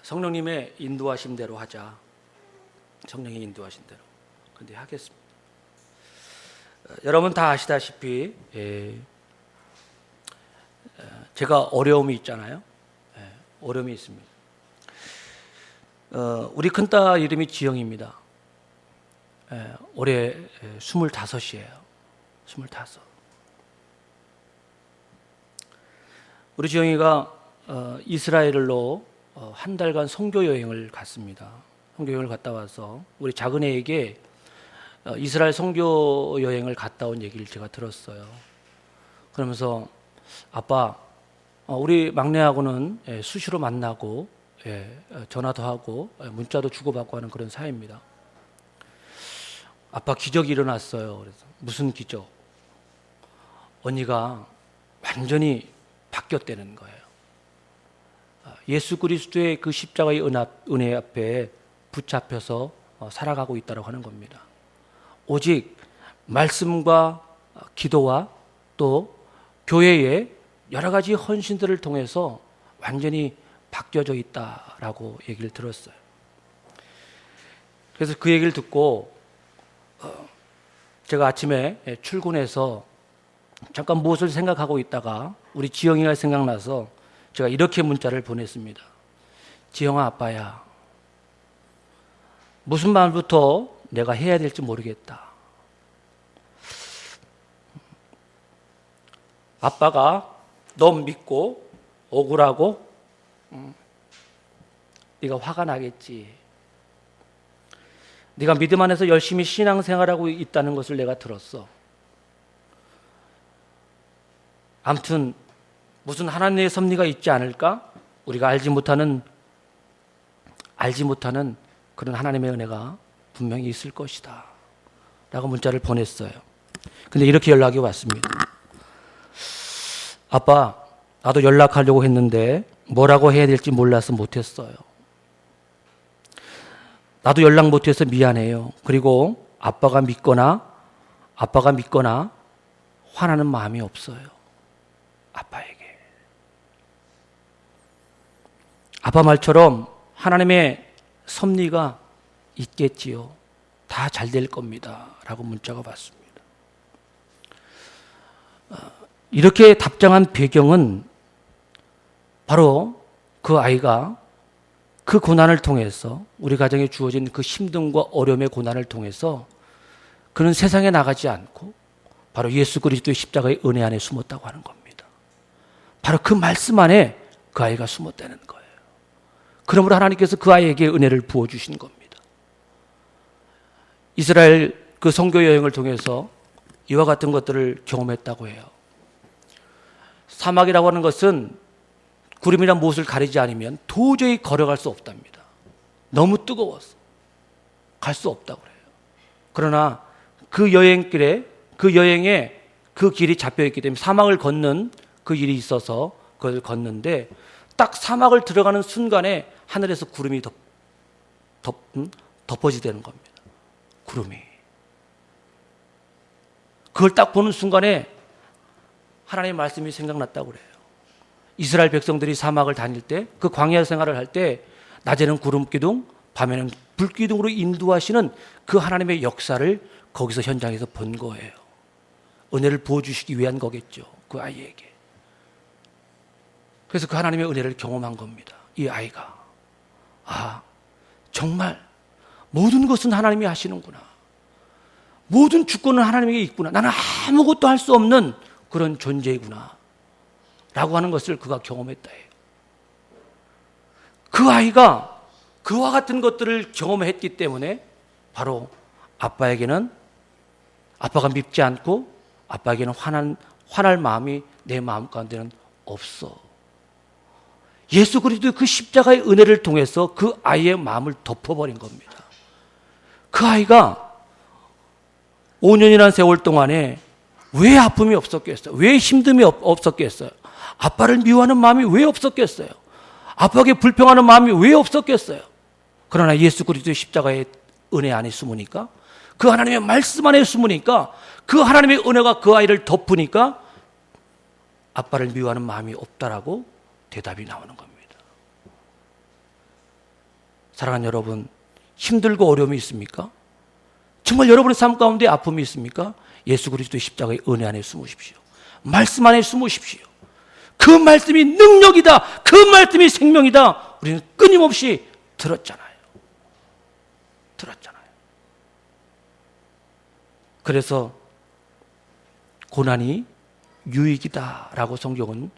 성령님의 인도하신 대로 하자. 성령의 인도하신 대로. 근데 하겠습니다. 여러분 다 아시다시피 제가 어려움이 있잖아요. 어려움이 있습니다. 우리 큰딸 이름이 지영입니다. 올해 25이에요. 25. 우리 지영이가 이스라엘로 한 달간 선교 여행을 갔습니다. 선교 여행을 갔다 와서 우리 작은애에게 이스라엘 선교 여행을 갔다 온 얘기를 제가 들었어요. 그러면서 아빠, 우리 막내하고는 수시로 만나고 전화도 하고 문자도 주고받고 하는 그런 사이입니다. 아빠, 기적이 일어났어요. 그래서 무슨 기적? 언니가 완전히 바뀌었다는 거예요. 예수 그리스도의 그 십자가의 은혜 앞에 붙잡혀서 살아가고 있다고 하는 겁니다. 오직 말씀과 기도와 또 교회의 여러 가지 헌신들을 통해서 완전히 바뀌어져 있다라고 얘기를 들었어요. 그래서 그 얘기를 듣고 제가 아침에 출근해서 잠깐 무엇을 생각하고 있다가 우리 지영이가 생각나서 제가 이렇게 문자를 보냈습니다. 지영아, 아빠야, 무슨 말부터 내가 해야 될지 모르겠다. 아빠가 너 믿고 억울하고 네가 화가 나겠지. 네가 믿음 안에서 열심히 신앙생활하고 있다는 것을 내가 들었어. 아무튼 무슨 하나님의 섭리가 있지 않을까? 우리가 알지 못하는 그런 하나님의 은혜가 분명히 있을 것이다 라고 문자를 보냈어요. 근데 이렇게 연락이 왔습니다. 아빠, 나도 연락하려고 했는데 뭐라고 해야 될지 몰라서 못했어요. 나도 연락 못해서 미안해요. 그리고 아빠가 믿거나 화나는 마음이 없어요. 아빠에게. 아빠 말처럼 하나님의 섭리가 있겠지요. 다 잘 될 겁니다. 라고 문자가 왔습니다. 이렇게 답장한 배경은 바로 그 아이가 그 고난을 통해서, 우리 가정에 주어진 그 힘듦과 어려움의 고난을 통해서 그는 세상에 나가지 않고 바로 예수 그리스도의 십자가의 은혜 안에 숨었다고 하는 겁니다. 바로 그 말씀 안에 그 아이가 숨었다는 거예요. 그러므로 하나님께서 그 아이에게 은혜를 부어주신 겁니다. 이스라엘 그 선교 여행을 통해서 이와 같은 것들을 경험했다고 해요. 사막이라고 하는 것은 구름이나 무엇을 가리지 않으면 도저히 걸어갈 수 없답니다. 너무 뜨거워서 갈 수 없다고 그래요. 그러나 그 여행길에, 그 여행에 그 길이 잡혀있기 때문에 사막을 걷는 그 일이 있어서 그걸 걷는데, 딱 사막을 들어가는 순간에 하늘에서 구름이 덮어지되는 겁니다. 구름이. 그걸 딱 보는 순간에 하나님의 말씀이 생각났다고 그래요. 이스라엘 백성들이 사막을 다닐 때, 그 광야 생활을 할 때 낮에는 구름 기둥, 밤에는 불 기둥으로 인도하시는 그 하나님의 역사를 거기서 현장에서 본 거예요. 은혜를 부어주시기 위한 거겠죠, 그 아이에게. 그래서 그 하나님의 은혜를 경험한 겁니다. 이 아이가. 아, 정말 모든 것은 하나님이 하시는구나. 모든 주권은 하나님에게 있구나. 나는 아무것도 할 수 없는 그런 존재이구나 라고 하는 것을 그가 경험했다 해요. 그 아이가 그와 같은 것들을 경험했기 때문에 바로 아빠에게는, 아빠가 밉지 않고 아빠에게는 화날 마음이 내 마음 가운데는 없어. 예수 그리스도의 그 십자가의 은혜를 통해서 그 아이의 마음을 덮어버린 겁니다. 그 아이가 5년이라는 세월 동안에 왜 아픔이 없었겠어요? 왜 힘듦이 없었겠어요? 아빠를 미워하는 마음이 왜 없었겠어요? 아빠에게 불평하는 마음이 왜 없었겠어요? 그러나 예수 그리스도의 십자가의 은혜 안에 숨으니까, 그 하나님의 말씀 안에 숨으니까, 그 하나님의 은혜가 그 아이를 덮으니까 아빠를 미워하는 마음이 없다라고 대답이 나오는 겁니다. 사랑하는 여러분, 힘들고 어려움이 있습니까? 정말 여러분의 삶 가운데 아픔이 있습니까? 예수 그리스도의 십자가의 은혜 안에 숨으십시오. 말씀 안에 숨으십시오. 그 말씀이 능력이다. 그 말씀이 생명이다. 우리는 끊임없이 들었잖아요. 그래서 고난이 유익이다라고 성경은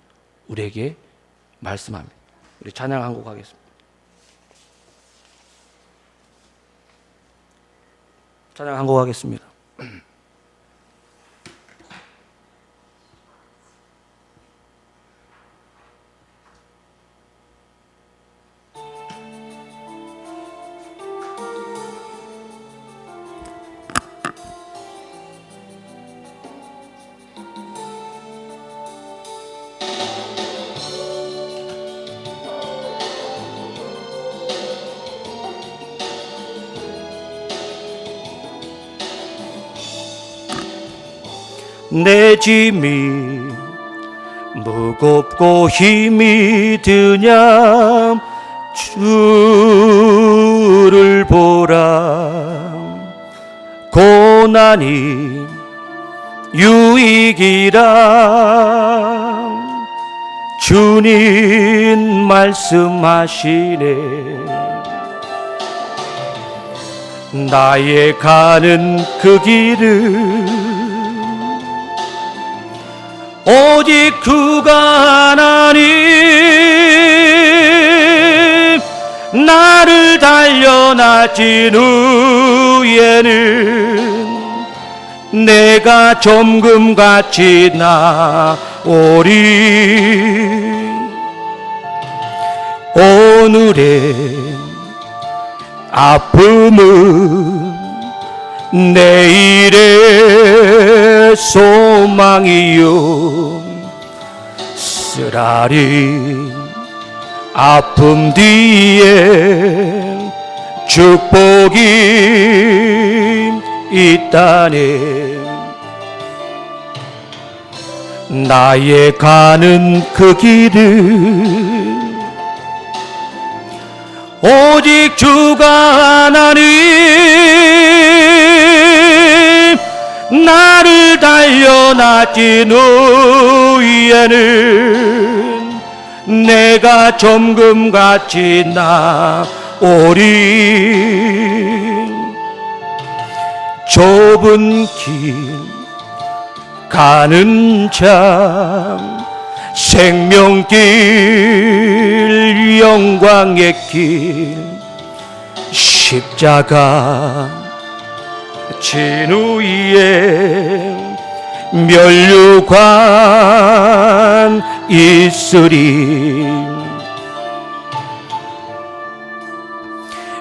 우리에게 말씀합니다. 우리 찬양 한 곡 하겠습니다. 찬양 한 곡 하겠습니다. 내 짐이 무겁고 힘이 드냐 주를 보라. 고난이 유익이라 주님 말씀하시네. 나의 가는 그 길을 오직 주가 하나님 나를 달려나진 후에는 내가 점금같이 나오리. 오늘의 아픔은 내일의 소망이요. 쓰라린 아픔 뒤에 축복이 있다네. 나의 가는 그 길은 오직 주가 하나님 낮은 후에는 내가 점금같이 나오리. 좁은 길 가는 자, 생명길 영광의 길, 십자가 진위에 멸류관 있으리.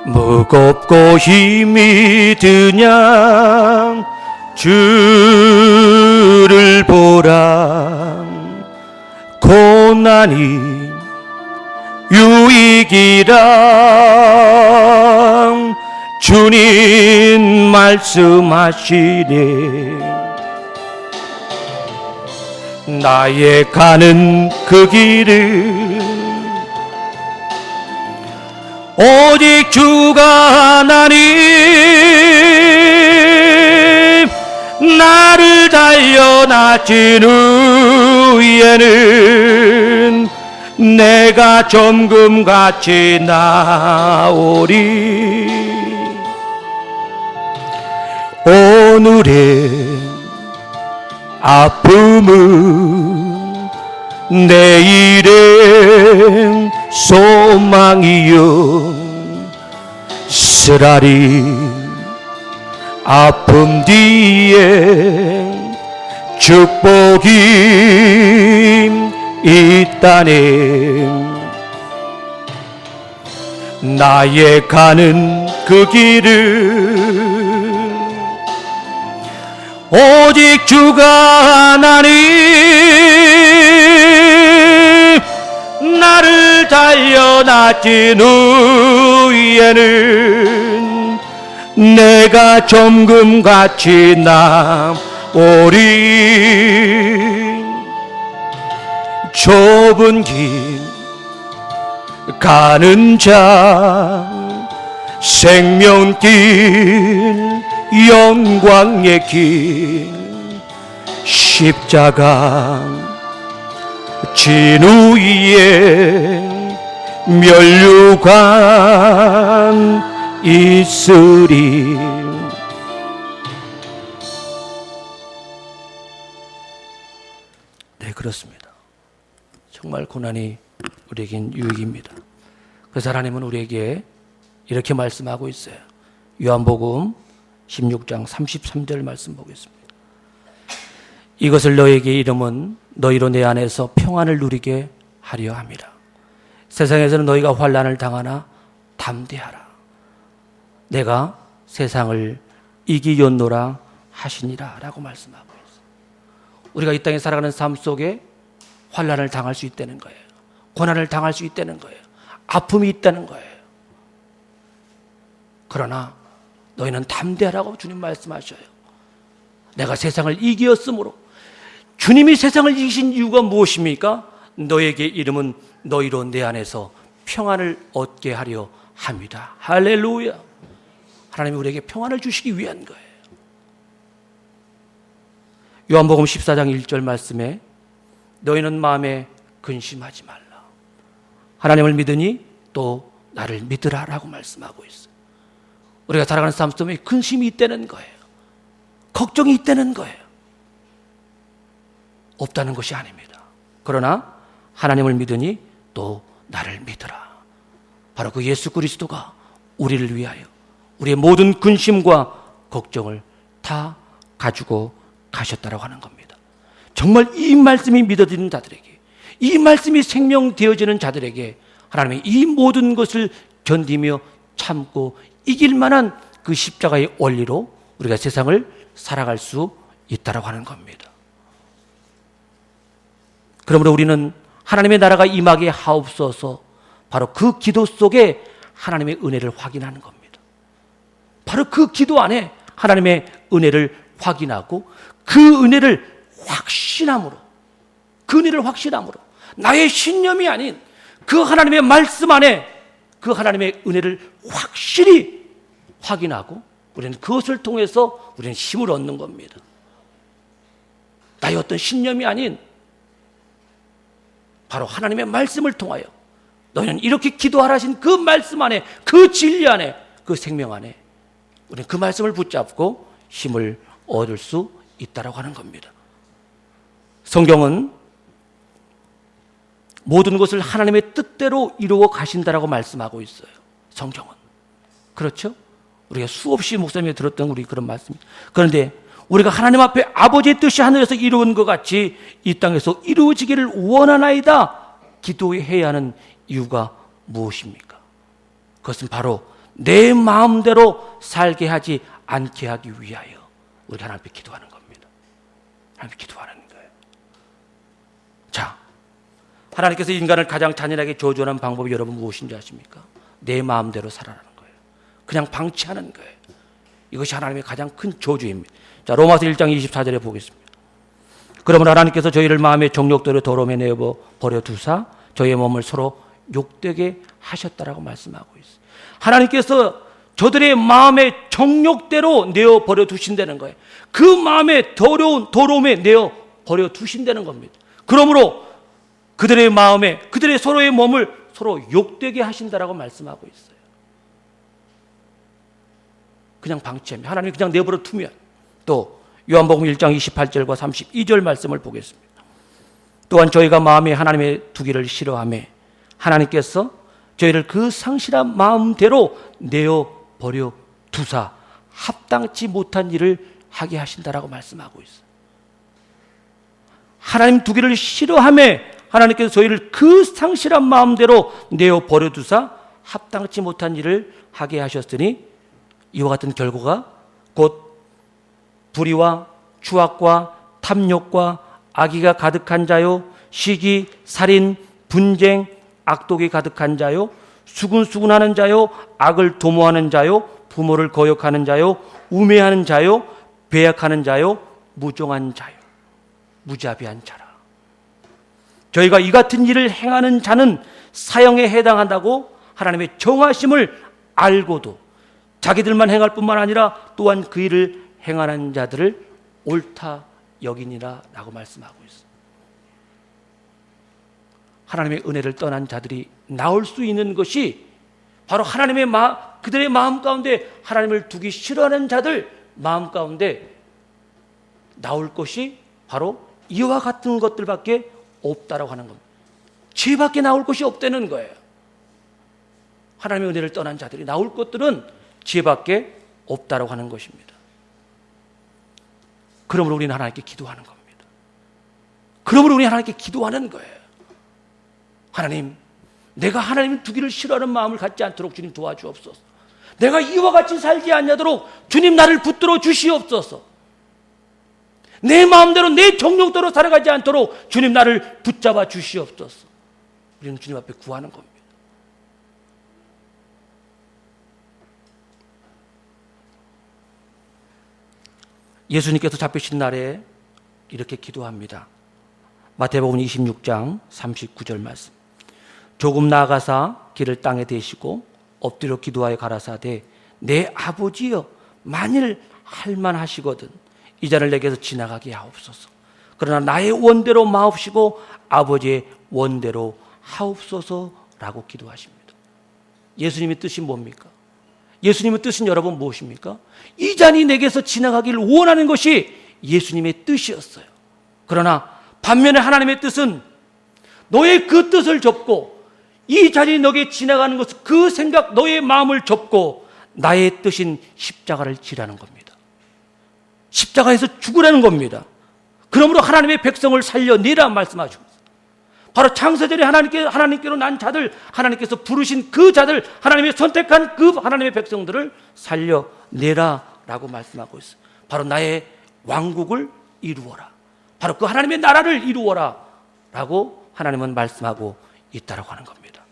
무겁고 힘이 드냐 주를 보라. 고난이 유익이라 주님 말씀하시네. 나의 가는 그 길은 오직 주가 하나님. 나를 달려 낮은 후에는 내가 점금같이 나오리. 오늘의 아픔은 내일의 소망이요. 쓰라리 아픔 뒤에 축복이 있다네. 나의 가는 그 길은 오직 주가 하나님. 나를 달려 낮은 후에는 내가 점금같이 나오리. 좁은 길 가는 자, 생명길 영광의 길, 십자가 진위에 멸류관 있으리. 네, 그렇습니다. 정말 고난이 우리에겐 유익입니다. 그래서 하나님은 우리에게 이렇게 말씀하고 있어요. 요한복음 16장 33절 말씀 보겠습니다. 이것을 너에게 이름은 너희로 내 안에서 평안을 누리게 하려 함이라. 세상에서는 너희가 환난을 당하나 담대하라. 내가 세상을 이기었노라 하시니라 라고 말씀하고 있어요. 우리가 이 땅에 살아가는 삶 속에 환난을 당할 수 있다는 거예요. 고난을 당할 수 있다는 거예요. 아픔이 있다는 거예요. 그러나 너희는 담대하라고 주님 말씀하셔요. 내가 세상을 이기었으므로. 주님이 세상을 이기신 이유가 무엇입니까? 너에게 이름은 너희로 내 안에서 평안을 얻게 하려 합니다. 할렐루야. 하나님이 우리에게 평안을 주시기 위한 거예요. 요한복음 14장 1절 말씀에 너희는 마음에 근심하지 말라. 하나님을 믿으니 또 나를 믿으라 라고 말씀하고 있어요. 우리가 살아가는 삶 속에 근심이 있다는 거예요. 걱정이 있다는 거예요. 없다는 것이 아닙니다. 그러나 하나님을 믿으니 또 나를 믿으라. 바로 그 예수 그리스도가 우리를 위하여 우리의 모든 근심과 걱정을 다 가지고 가셨다라고 하는 겁니다. 정말 이 말씀이 믿어지는 자들에게, 이 말씀이 생명되어지는 자들에게 하나님이 이 모든 것을 견디며 참고 이길 만한 그 십자가의 원리로 우리가 세상을 살아갈 수 있다라고 하는 겁니다. 그러므로 우리는 하나님의 나라가 임하게 하옵소서, 바로 그 기도 속에 하나님의 은혜를 확인하는 겁니다. 바로 그 기도 안에 하나님의 은혜를 확인하고 그 은혜를 확신함으로, 그 은혜를 확신함으로 나의 신념이 아닌 그 하나님의 말씀 안에 그 하나님의 은혜를 확실히 확인하고 우리는 그것을 통해서 우리는 힘을 얻는 겁니다. 나의 어떤 신념이 아닌 바로 하나님의 말씀을 통하여 너희는 이렇게 기도하라 하신 그 말씀 안에, 그 진리 안에, 그 생명 안에 우리는 그 말씀을 붙잡고 힘을 얻을 수 있다라고 하는 겁니다. 성경은 모든 것을 하나님의 뜻대로 이루어 가신다라고 말씀하고 있어요. 성경은. 그렇죠? 우리가 수없이 목사님이 들었던 우리 그런 말씀입니다. 그런데 우리가 하나님 앞에 아버지의 뜻이 하늘에서 이루어진 것 같이 이 땅에서 이루어지기를 원하나이다 기도해야 하는 이유가 무엇입니까? 그것은 바로 내 마음대로 살게 하지 않게 하기 위하여 우리가 하나님 앞에 기도하는 겁니다. 하나님 앞에 기도하는 거예요. 자, 하나님께서 인간을 가장 잔인하게 저주하는 방법이 여러분 무엇인지 아십니까? 내 마음대로 살아라는 거예요. 그냥 방치하는 거예요. 이것이 하나님의 가장 큰 저주입니다. 자, 로마서 1장 24절에 보겠습니다. 그러므로 하나님께서 저희를 마음의 정욕대로 더러움에 내어 버려 두사 저희의 몸을 서로 욕되게 하셨다라고 말씀하고 있어요. 하나님께서 저들의 마음의 정욕대로 내어 버려 두신다는 거예요. 그 마음의 더러움에 내어 버려 두신다는 겁니다. 그러므로 그들의 마음에, 그들의 서로의 몸을 서로 욕되게 하신다라고 말씀하고 있어요. 그냥 방치하면, 하나님이 그냥 내버려 두면. 또 요한복음 1장 28절과 32절 말씀을 보겠습니다. 또한 저희가 마음에 하나님의 두기를 싫어하며 하나님께서 저희를 그 상실한 마음대로 내어 버려 두사 합당치 못한 일을 하게 하신다라고 말씀하고 있어요. 하나님 두기를 싫어하며 하나님께서 저희를 그 상실한 마음대로 내어 버려 두사 합당치 못한 일을 하게 하셨으니 이와 같은 결과가 곧 불의와 추악과 탐욕과 악의가 가득한 자요, 시기, 살인, 분쟁, 악독이 가득한 자요, 수군수군하는 자요, 악을 도모하는 자요, 부모를 거역하는 자요, 우매하는 자요, 배약하는 자요, 무종한 자요, 무자비한 자라. 저희가 이 같은 일을 행하는 자는 사형에 해당한다고 하나님의 정하심을 알고도 자기들만 행할 뿐만 아니라 또한 그 일을 행하는 자들을 옳다 여기니라 라고 말씀하고 있습니다. 하나님의 은혜를 떠난 자들이 나올 수 있는 것이 바로 하나님의 그들의 마음 가운데 하나님을 두기 싫어하는 자들 마음 가운데 나올 것이 바로 이와 같은 것들밖에 없다라고 하는 겁니다. 죄밖에 나올 것이 없다는 거예요. 하나님의 은혜를 떠난 자들이 나올 것들은 죄밖에 없다라고 하는 것입니다. 그러므로 우리는 하나님께 기도하는 겁니다. 그러므로 우리는 하나님께 기도하는 거예요. 하나님, 내가 하나님 두기를 싫어하는 마음을 갖지 않도록 주님 도와주옵소서. 내가 이와 같이 살지 않냐도록 주님 나를 붙들어 주시옵소서. 내 마음대로 내 정욕대로 살아가지 않도록 주님 나를 붙잡아 주시옵소서. 우리는 주님 앞에 구하는 겁니다. 예수님께서 잡히신 날에 이렇게 기도합니다. 마태복음 26장 39절 말씀. 조금 나아가사 길을 땅에 대시고 엎드려 기도하여 가라사대 내 아버지여 만일 할만하시거든 이 자를 내게서 지나가게 하옵소서. 그러나 나의 원대로 마옵시고 아버지의 원대로 하옵소서라고 기도하십니다. 예수님의 뜻이 뭡니까? 예수님의 뜻은 여러분 무엇입니까? 이 잔이 내게서 지나가기를 원하는 것이 예수님의 뜻이었어요. 그러나 반면에 하나님의 뜻은 너의 그 뜻을 접고 이 잔이 너에게 지나가는 것을 그 생각 너의 마음을 접고 나의 뜻인 십자가를 지라는 겁니다. 십자가에서 죽으라는 겁니다. 그러므로 하나님의 백성을 살려내라 말씀하시고 바로 창세전에 하나님께로 난 자들, 하나님께서 부르신 그 자들, 하나님의 선택한 그 하나님의 백성들을 살려내라 라고 말씀하고 있어요. 바로 나의 왕국을 이루어라. 바로 그 하나님의 나라를 이루어라 라고 하나님은 말씀하고 있다라고 하는 겁니다.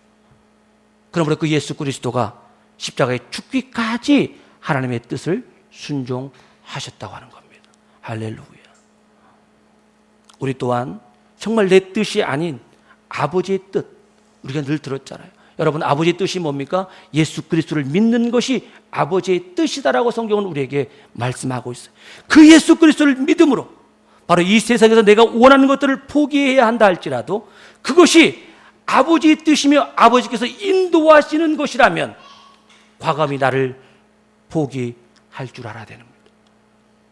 그러므로 그 예수 그리스도가 십자가에 죽기까지 하나님의 뜻을 순종하셨다고 하는 겁니다. 할렐루야. 우리 또한 정말 내 뜻이 아닌 아버지의 뜻, 우리가 늘 들었잖아요. 여러분, 아버지의 뜻이 뭡니까? 예수 그리스도를 믿는 것이 아버지의 뜻이다라고 성경은 우리에게 말씀하고 있어요. 그 예수 그리스도를 믿음으로 바로 이 세상에서 내가 원하는 것들을 포기해야 한다 할지라도 그것이 아버지의 뜻이며 아버지께서 인도하시는 것이라면 과감히 나를 포기할 줄 알아야 되는 겁니다.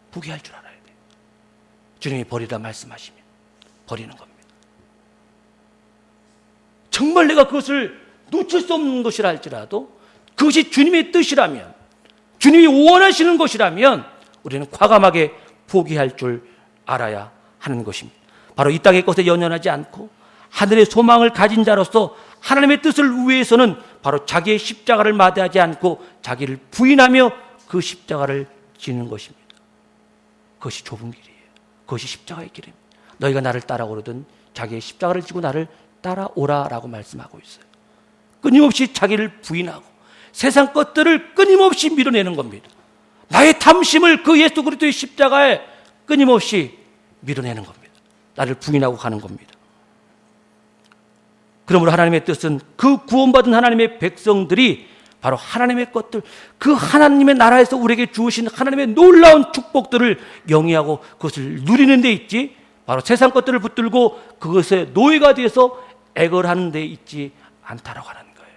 포기할 줄 알아야 돼요. 주님이 버리라 말씀하시면 버리는 겁니다. 정말 내가 그것을 놓칠 수 없는 것이라 할지라도 그것이 주님의 뜻이라면, 주님이 원하시는 것이라면 우리는 과감하게 포기할 줄 알아야 하는 것입니다. 바로 이 땅의 것에 연연하지 않고 하늘의 소망을 가진 자로서 하나님의 뜻을 위해서는 바로 자기의 십자가를 마다하지 않고 자기를 부인하며 그 십자가를 지는 것입니다. 그것이 좁은 길이에요. 그것이 십자가의 길입니다. 너희가 나를 따라오거든 자기의 십자가를 지고 나를 따라오라라고 말씀하고 있어요. 끊임없이 자기를 부인하고 세상 것들을 끊임없이 밀어내는 겁니다. 나의 탐심을 그 예수 그리스도의 십자가에 끊임없이 밀어내는 겁니다. 나를 부인하고 가는 겁니다. 그러므로 하나님의 뜻은 그 구원받은 하나님의 백성들이 바로 하나님의 것들, 그 하나님의 나라에서 우리에게 주신 하나님의 놀라운 축복들을 영위하고 그것을 누리는 데 있지, 바로 세상 것들을 붙들고 그것에 노예가 돼서 애걸하는 데 있지 않다라고 하는 거예요.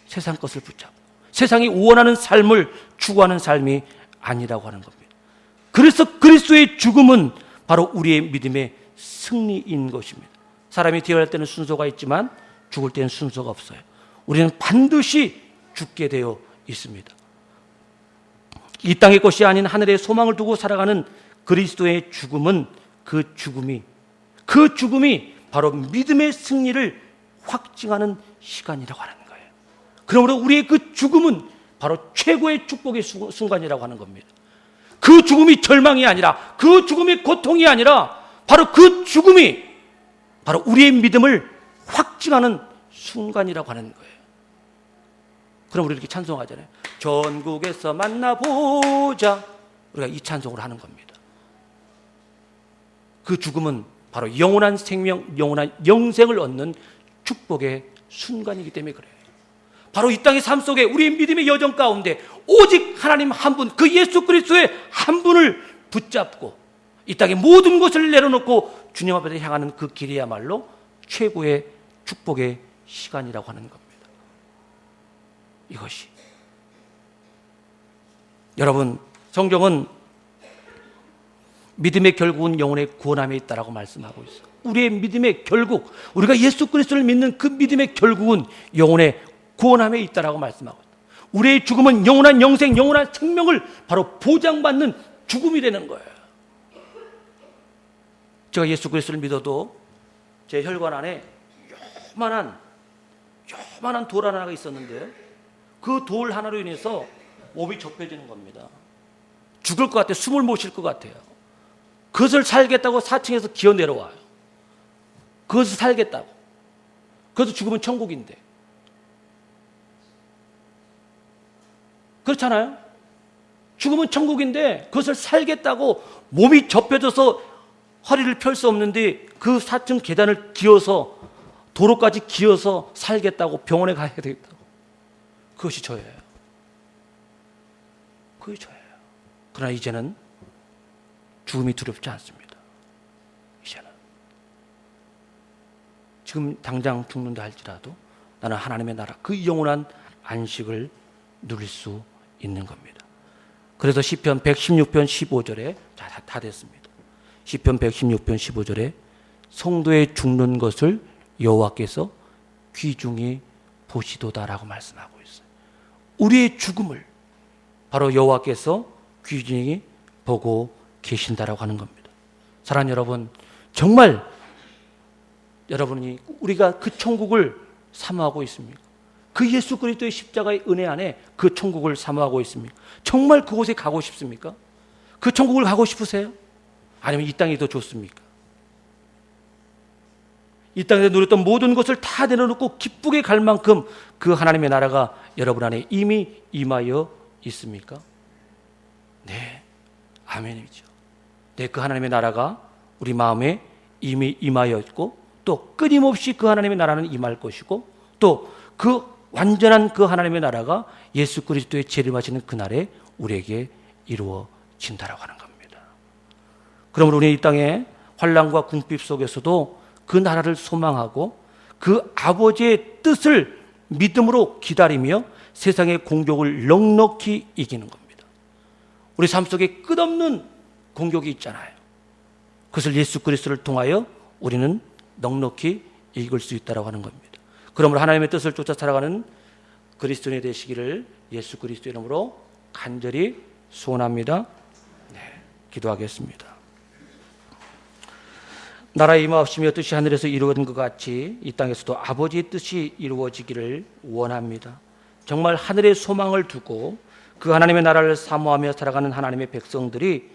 세상 것을 붙잡고 세상이 원하는 삶을 추구하는 삶이 아니라고 하는 겁니다. 그래서 그리스도의 죽음은 바로 우리의 믿음의 승리인 것입니다. 사람이 태어날 때는 순서가 있지만 죽을 때는 순서가 없어요. 우리는 반드시 죽게 되어 있습니다. 이 땅의 것이 아닌 하늘의 소망을 두고 살아가는 그리스도의 죽음은 그 죽음이 바로 믿음의 승리를 확증하는 시간이라고 하는 거예요. 그러므로 우리의 그 죽음은 바로 최고의 축복의 순간이라고 하는 겁니다. 그 죽음이 절망이 아니라, 그 죽음이 고통이 아니라 바로 그 죽음이 바로 우리의 믿음을 확증하는 순간이라고 하는 거예요. 그럼 우리 이렇게 찬송하잖아요. 전국에서 만나보자. 우리가 이 찬송을 하는 겁니다. 그 죽음은 바로 영원한 생명, 영원한 영생을 얻는 축복의 순간이기 때문에 그래요. 바로 이 땅의 삶 속에 우리의 믿음의 여정 가운데 오직 하나님 한 분, 그 예수 그리스도의 한 분을 붙잡고 이 땅의 모든 것을 내려놓고 주님 앞에 향하는 그 길이야말로 최고의 축복의 시간이라고 하는 겁니다. 이것이, 여러분, 성경은 믿음의 결국은 영혼의 구원함에 있다라고 말씀하고 있어요. 우리의 믿음의 결국, 우리가 예수 그리스도를 믿는 그 믿음의 결국은 영혼의 구원함에 있다라고 말씀하고 있어요. 우리의 죽음은 영원한 영생, 영원한 생명을 바로 보장받는 죽음이라는 거예요. 제가 예수 그리스도를 믿어도 제 혈관 안에 요만한 돌 하나가 있었는데 그 돌 하나로 인해서 몸이 접혀지는 겁니다. 죽을 것 같아요. 숨을 못 쉴 것 같아요. 그것을 살겠다고 4층에서 기어 내려와요. 그것을 살겠다고. 그것도 죽으면 천국인데. 그렇잖아요? 죽으면 천국인데 그것을 살겠다고 몸이 접혀져서 허리를 펼 수 없는데 그 4층 계단을 기어서 도로까지 기어서 살겠다고 병원에 가야 되겠다고. 그것이 저예요. 그것이 저예요. 그러나 이제는 죽음이 두렵지 않습니다. 이제는. 지금 당장 죽는다 할지라도 나는 하나님의 나라, 그 영원한 안식을 누릴 수 있는 겁니다. 그래서 시편 116편 15절에 다 됐습니다. 시편 116편 15절에 성도의 죽는 것을 여호와께서 귀중히 보시도다라고 말씀하고 있어요. 우리의 죽음을 바로 여호와께서 귀중히 보고 계신다라고 하는 겁니다. 사랑하는 여러분, 정말 여러분이 우리가 그 천국을 사모하고 있습니까? 그 예수 그리스도의 십자가의 은혜 안에 그 천국을 사모하고 있습니까? 정말 그곳에 가고 싶습니까? 그 천국을 가고 싶으세요? 아니면 이 땅이 더 좋습니까? 이 땅에서 누렸던 모든 것을 다 내려놓고 기쁘게 갈 만큼 그 하나님의 나라가 여러분 안에 이미 임하여 있습니까? 네, 아멘이죠. 네, 그 하나님의 나라가 우리 마음에 이미 임하여 있고 또 끊임없이 그 하나님의 나라는 임할 것이고 또 그 완전한 그 하나님의 나라가 예수 그리스도의 재림하시는 그날에 우리에게 이루어진다라고 하는 겁니다. 그러므로 우리 이 땅에 환난과 궁핍 속에서도 그 나라를 소망하고 그 아버지의 뜻을 믿음으로 기다리며 세상의 공격을 넉넉히 이기는 겁니다. 우리 삶 속에 끝없는 공격이 있잖아요. 그것을 예수 그리스도를 통하여 우리는 넉넉히 이길 수 있다고 하는 겁니다. 그러므로 하나님의 뜻을 쫓아 살아가는 그리스도인이 되시기를 예수 그리스도 이름으로 간절히 소원합니다. 네, 기도하겠습니다. 나라의 임하옵시며 뜻이 하늘에서 이루어진 것 같이 이 땅에서도 아버지의 뜻이 이루어지기를 원합니다. 정말 하늘의 소망을 두고 그 하나님의 나라를 사모하며 살아가는 하나님의 백성들이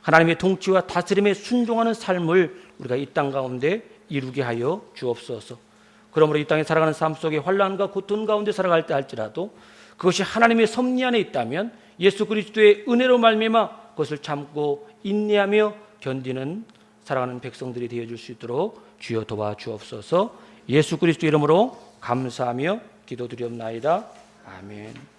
하나님의 통치와 다스림에 순종하는 삶을 우리가 이 땅 가운데 이루게 하여 주옵소서. 그러므로 이 땅에 살아가는 삶 속에 환난과 고통 가운데 살아갈 때 할지라도 그것이 하나님의 섭리 안에 있다면 예수 그리스도의 은혜로 말미암아 그것을 참고 인내하며 견디는 살아가는 백성들이 되어줄 수 있도록 주여 도와주옵소서. 예수 그리스도 이름으로 감사하며 기도드리옵나이다. 아멘.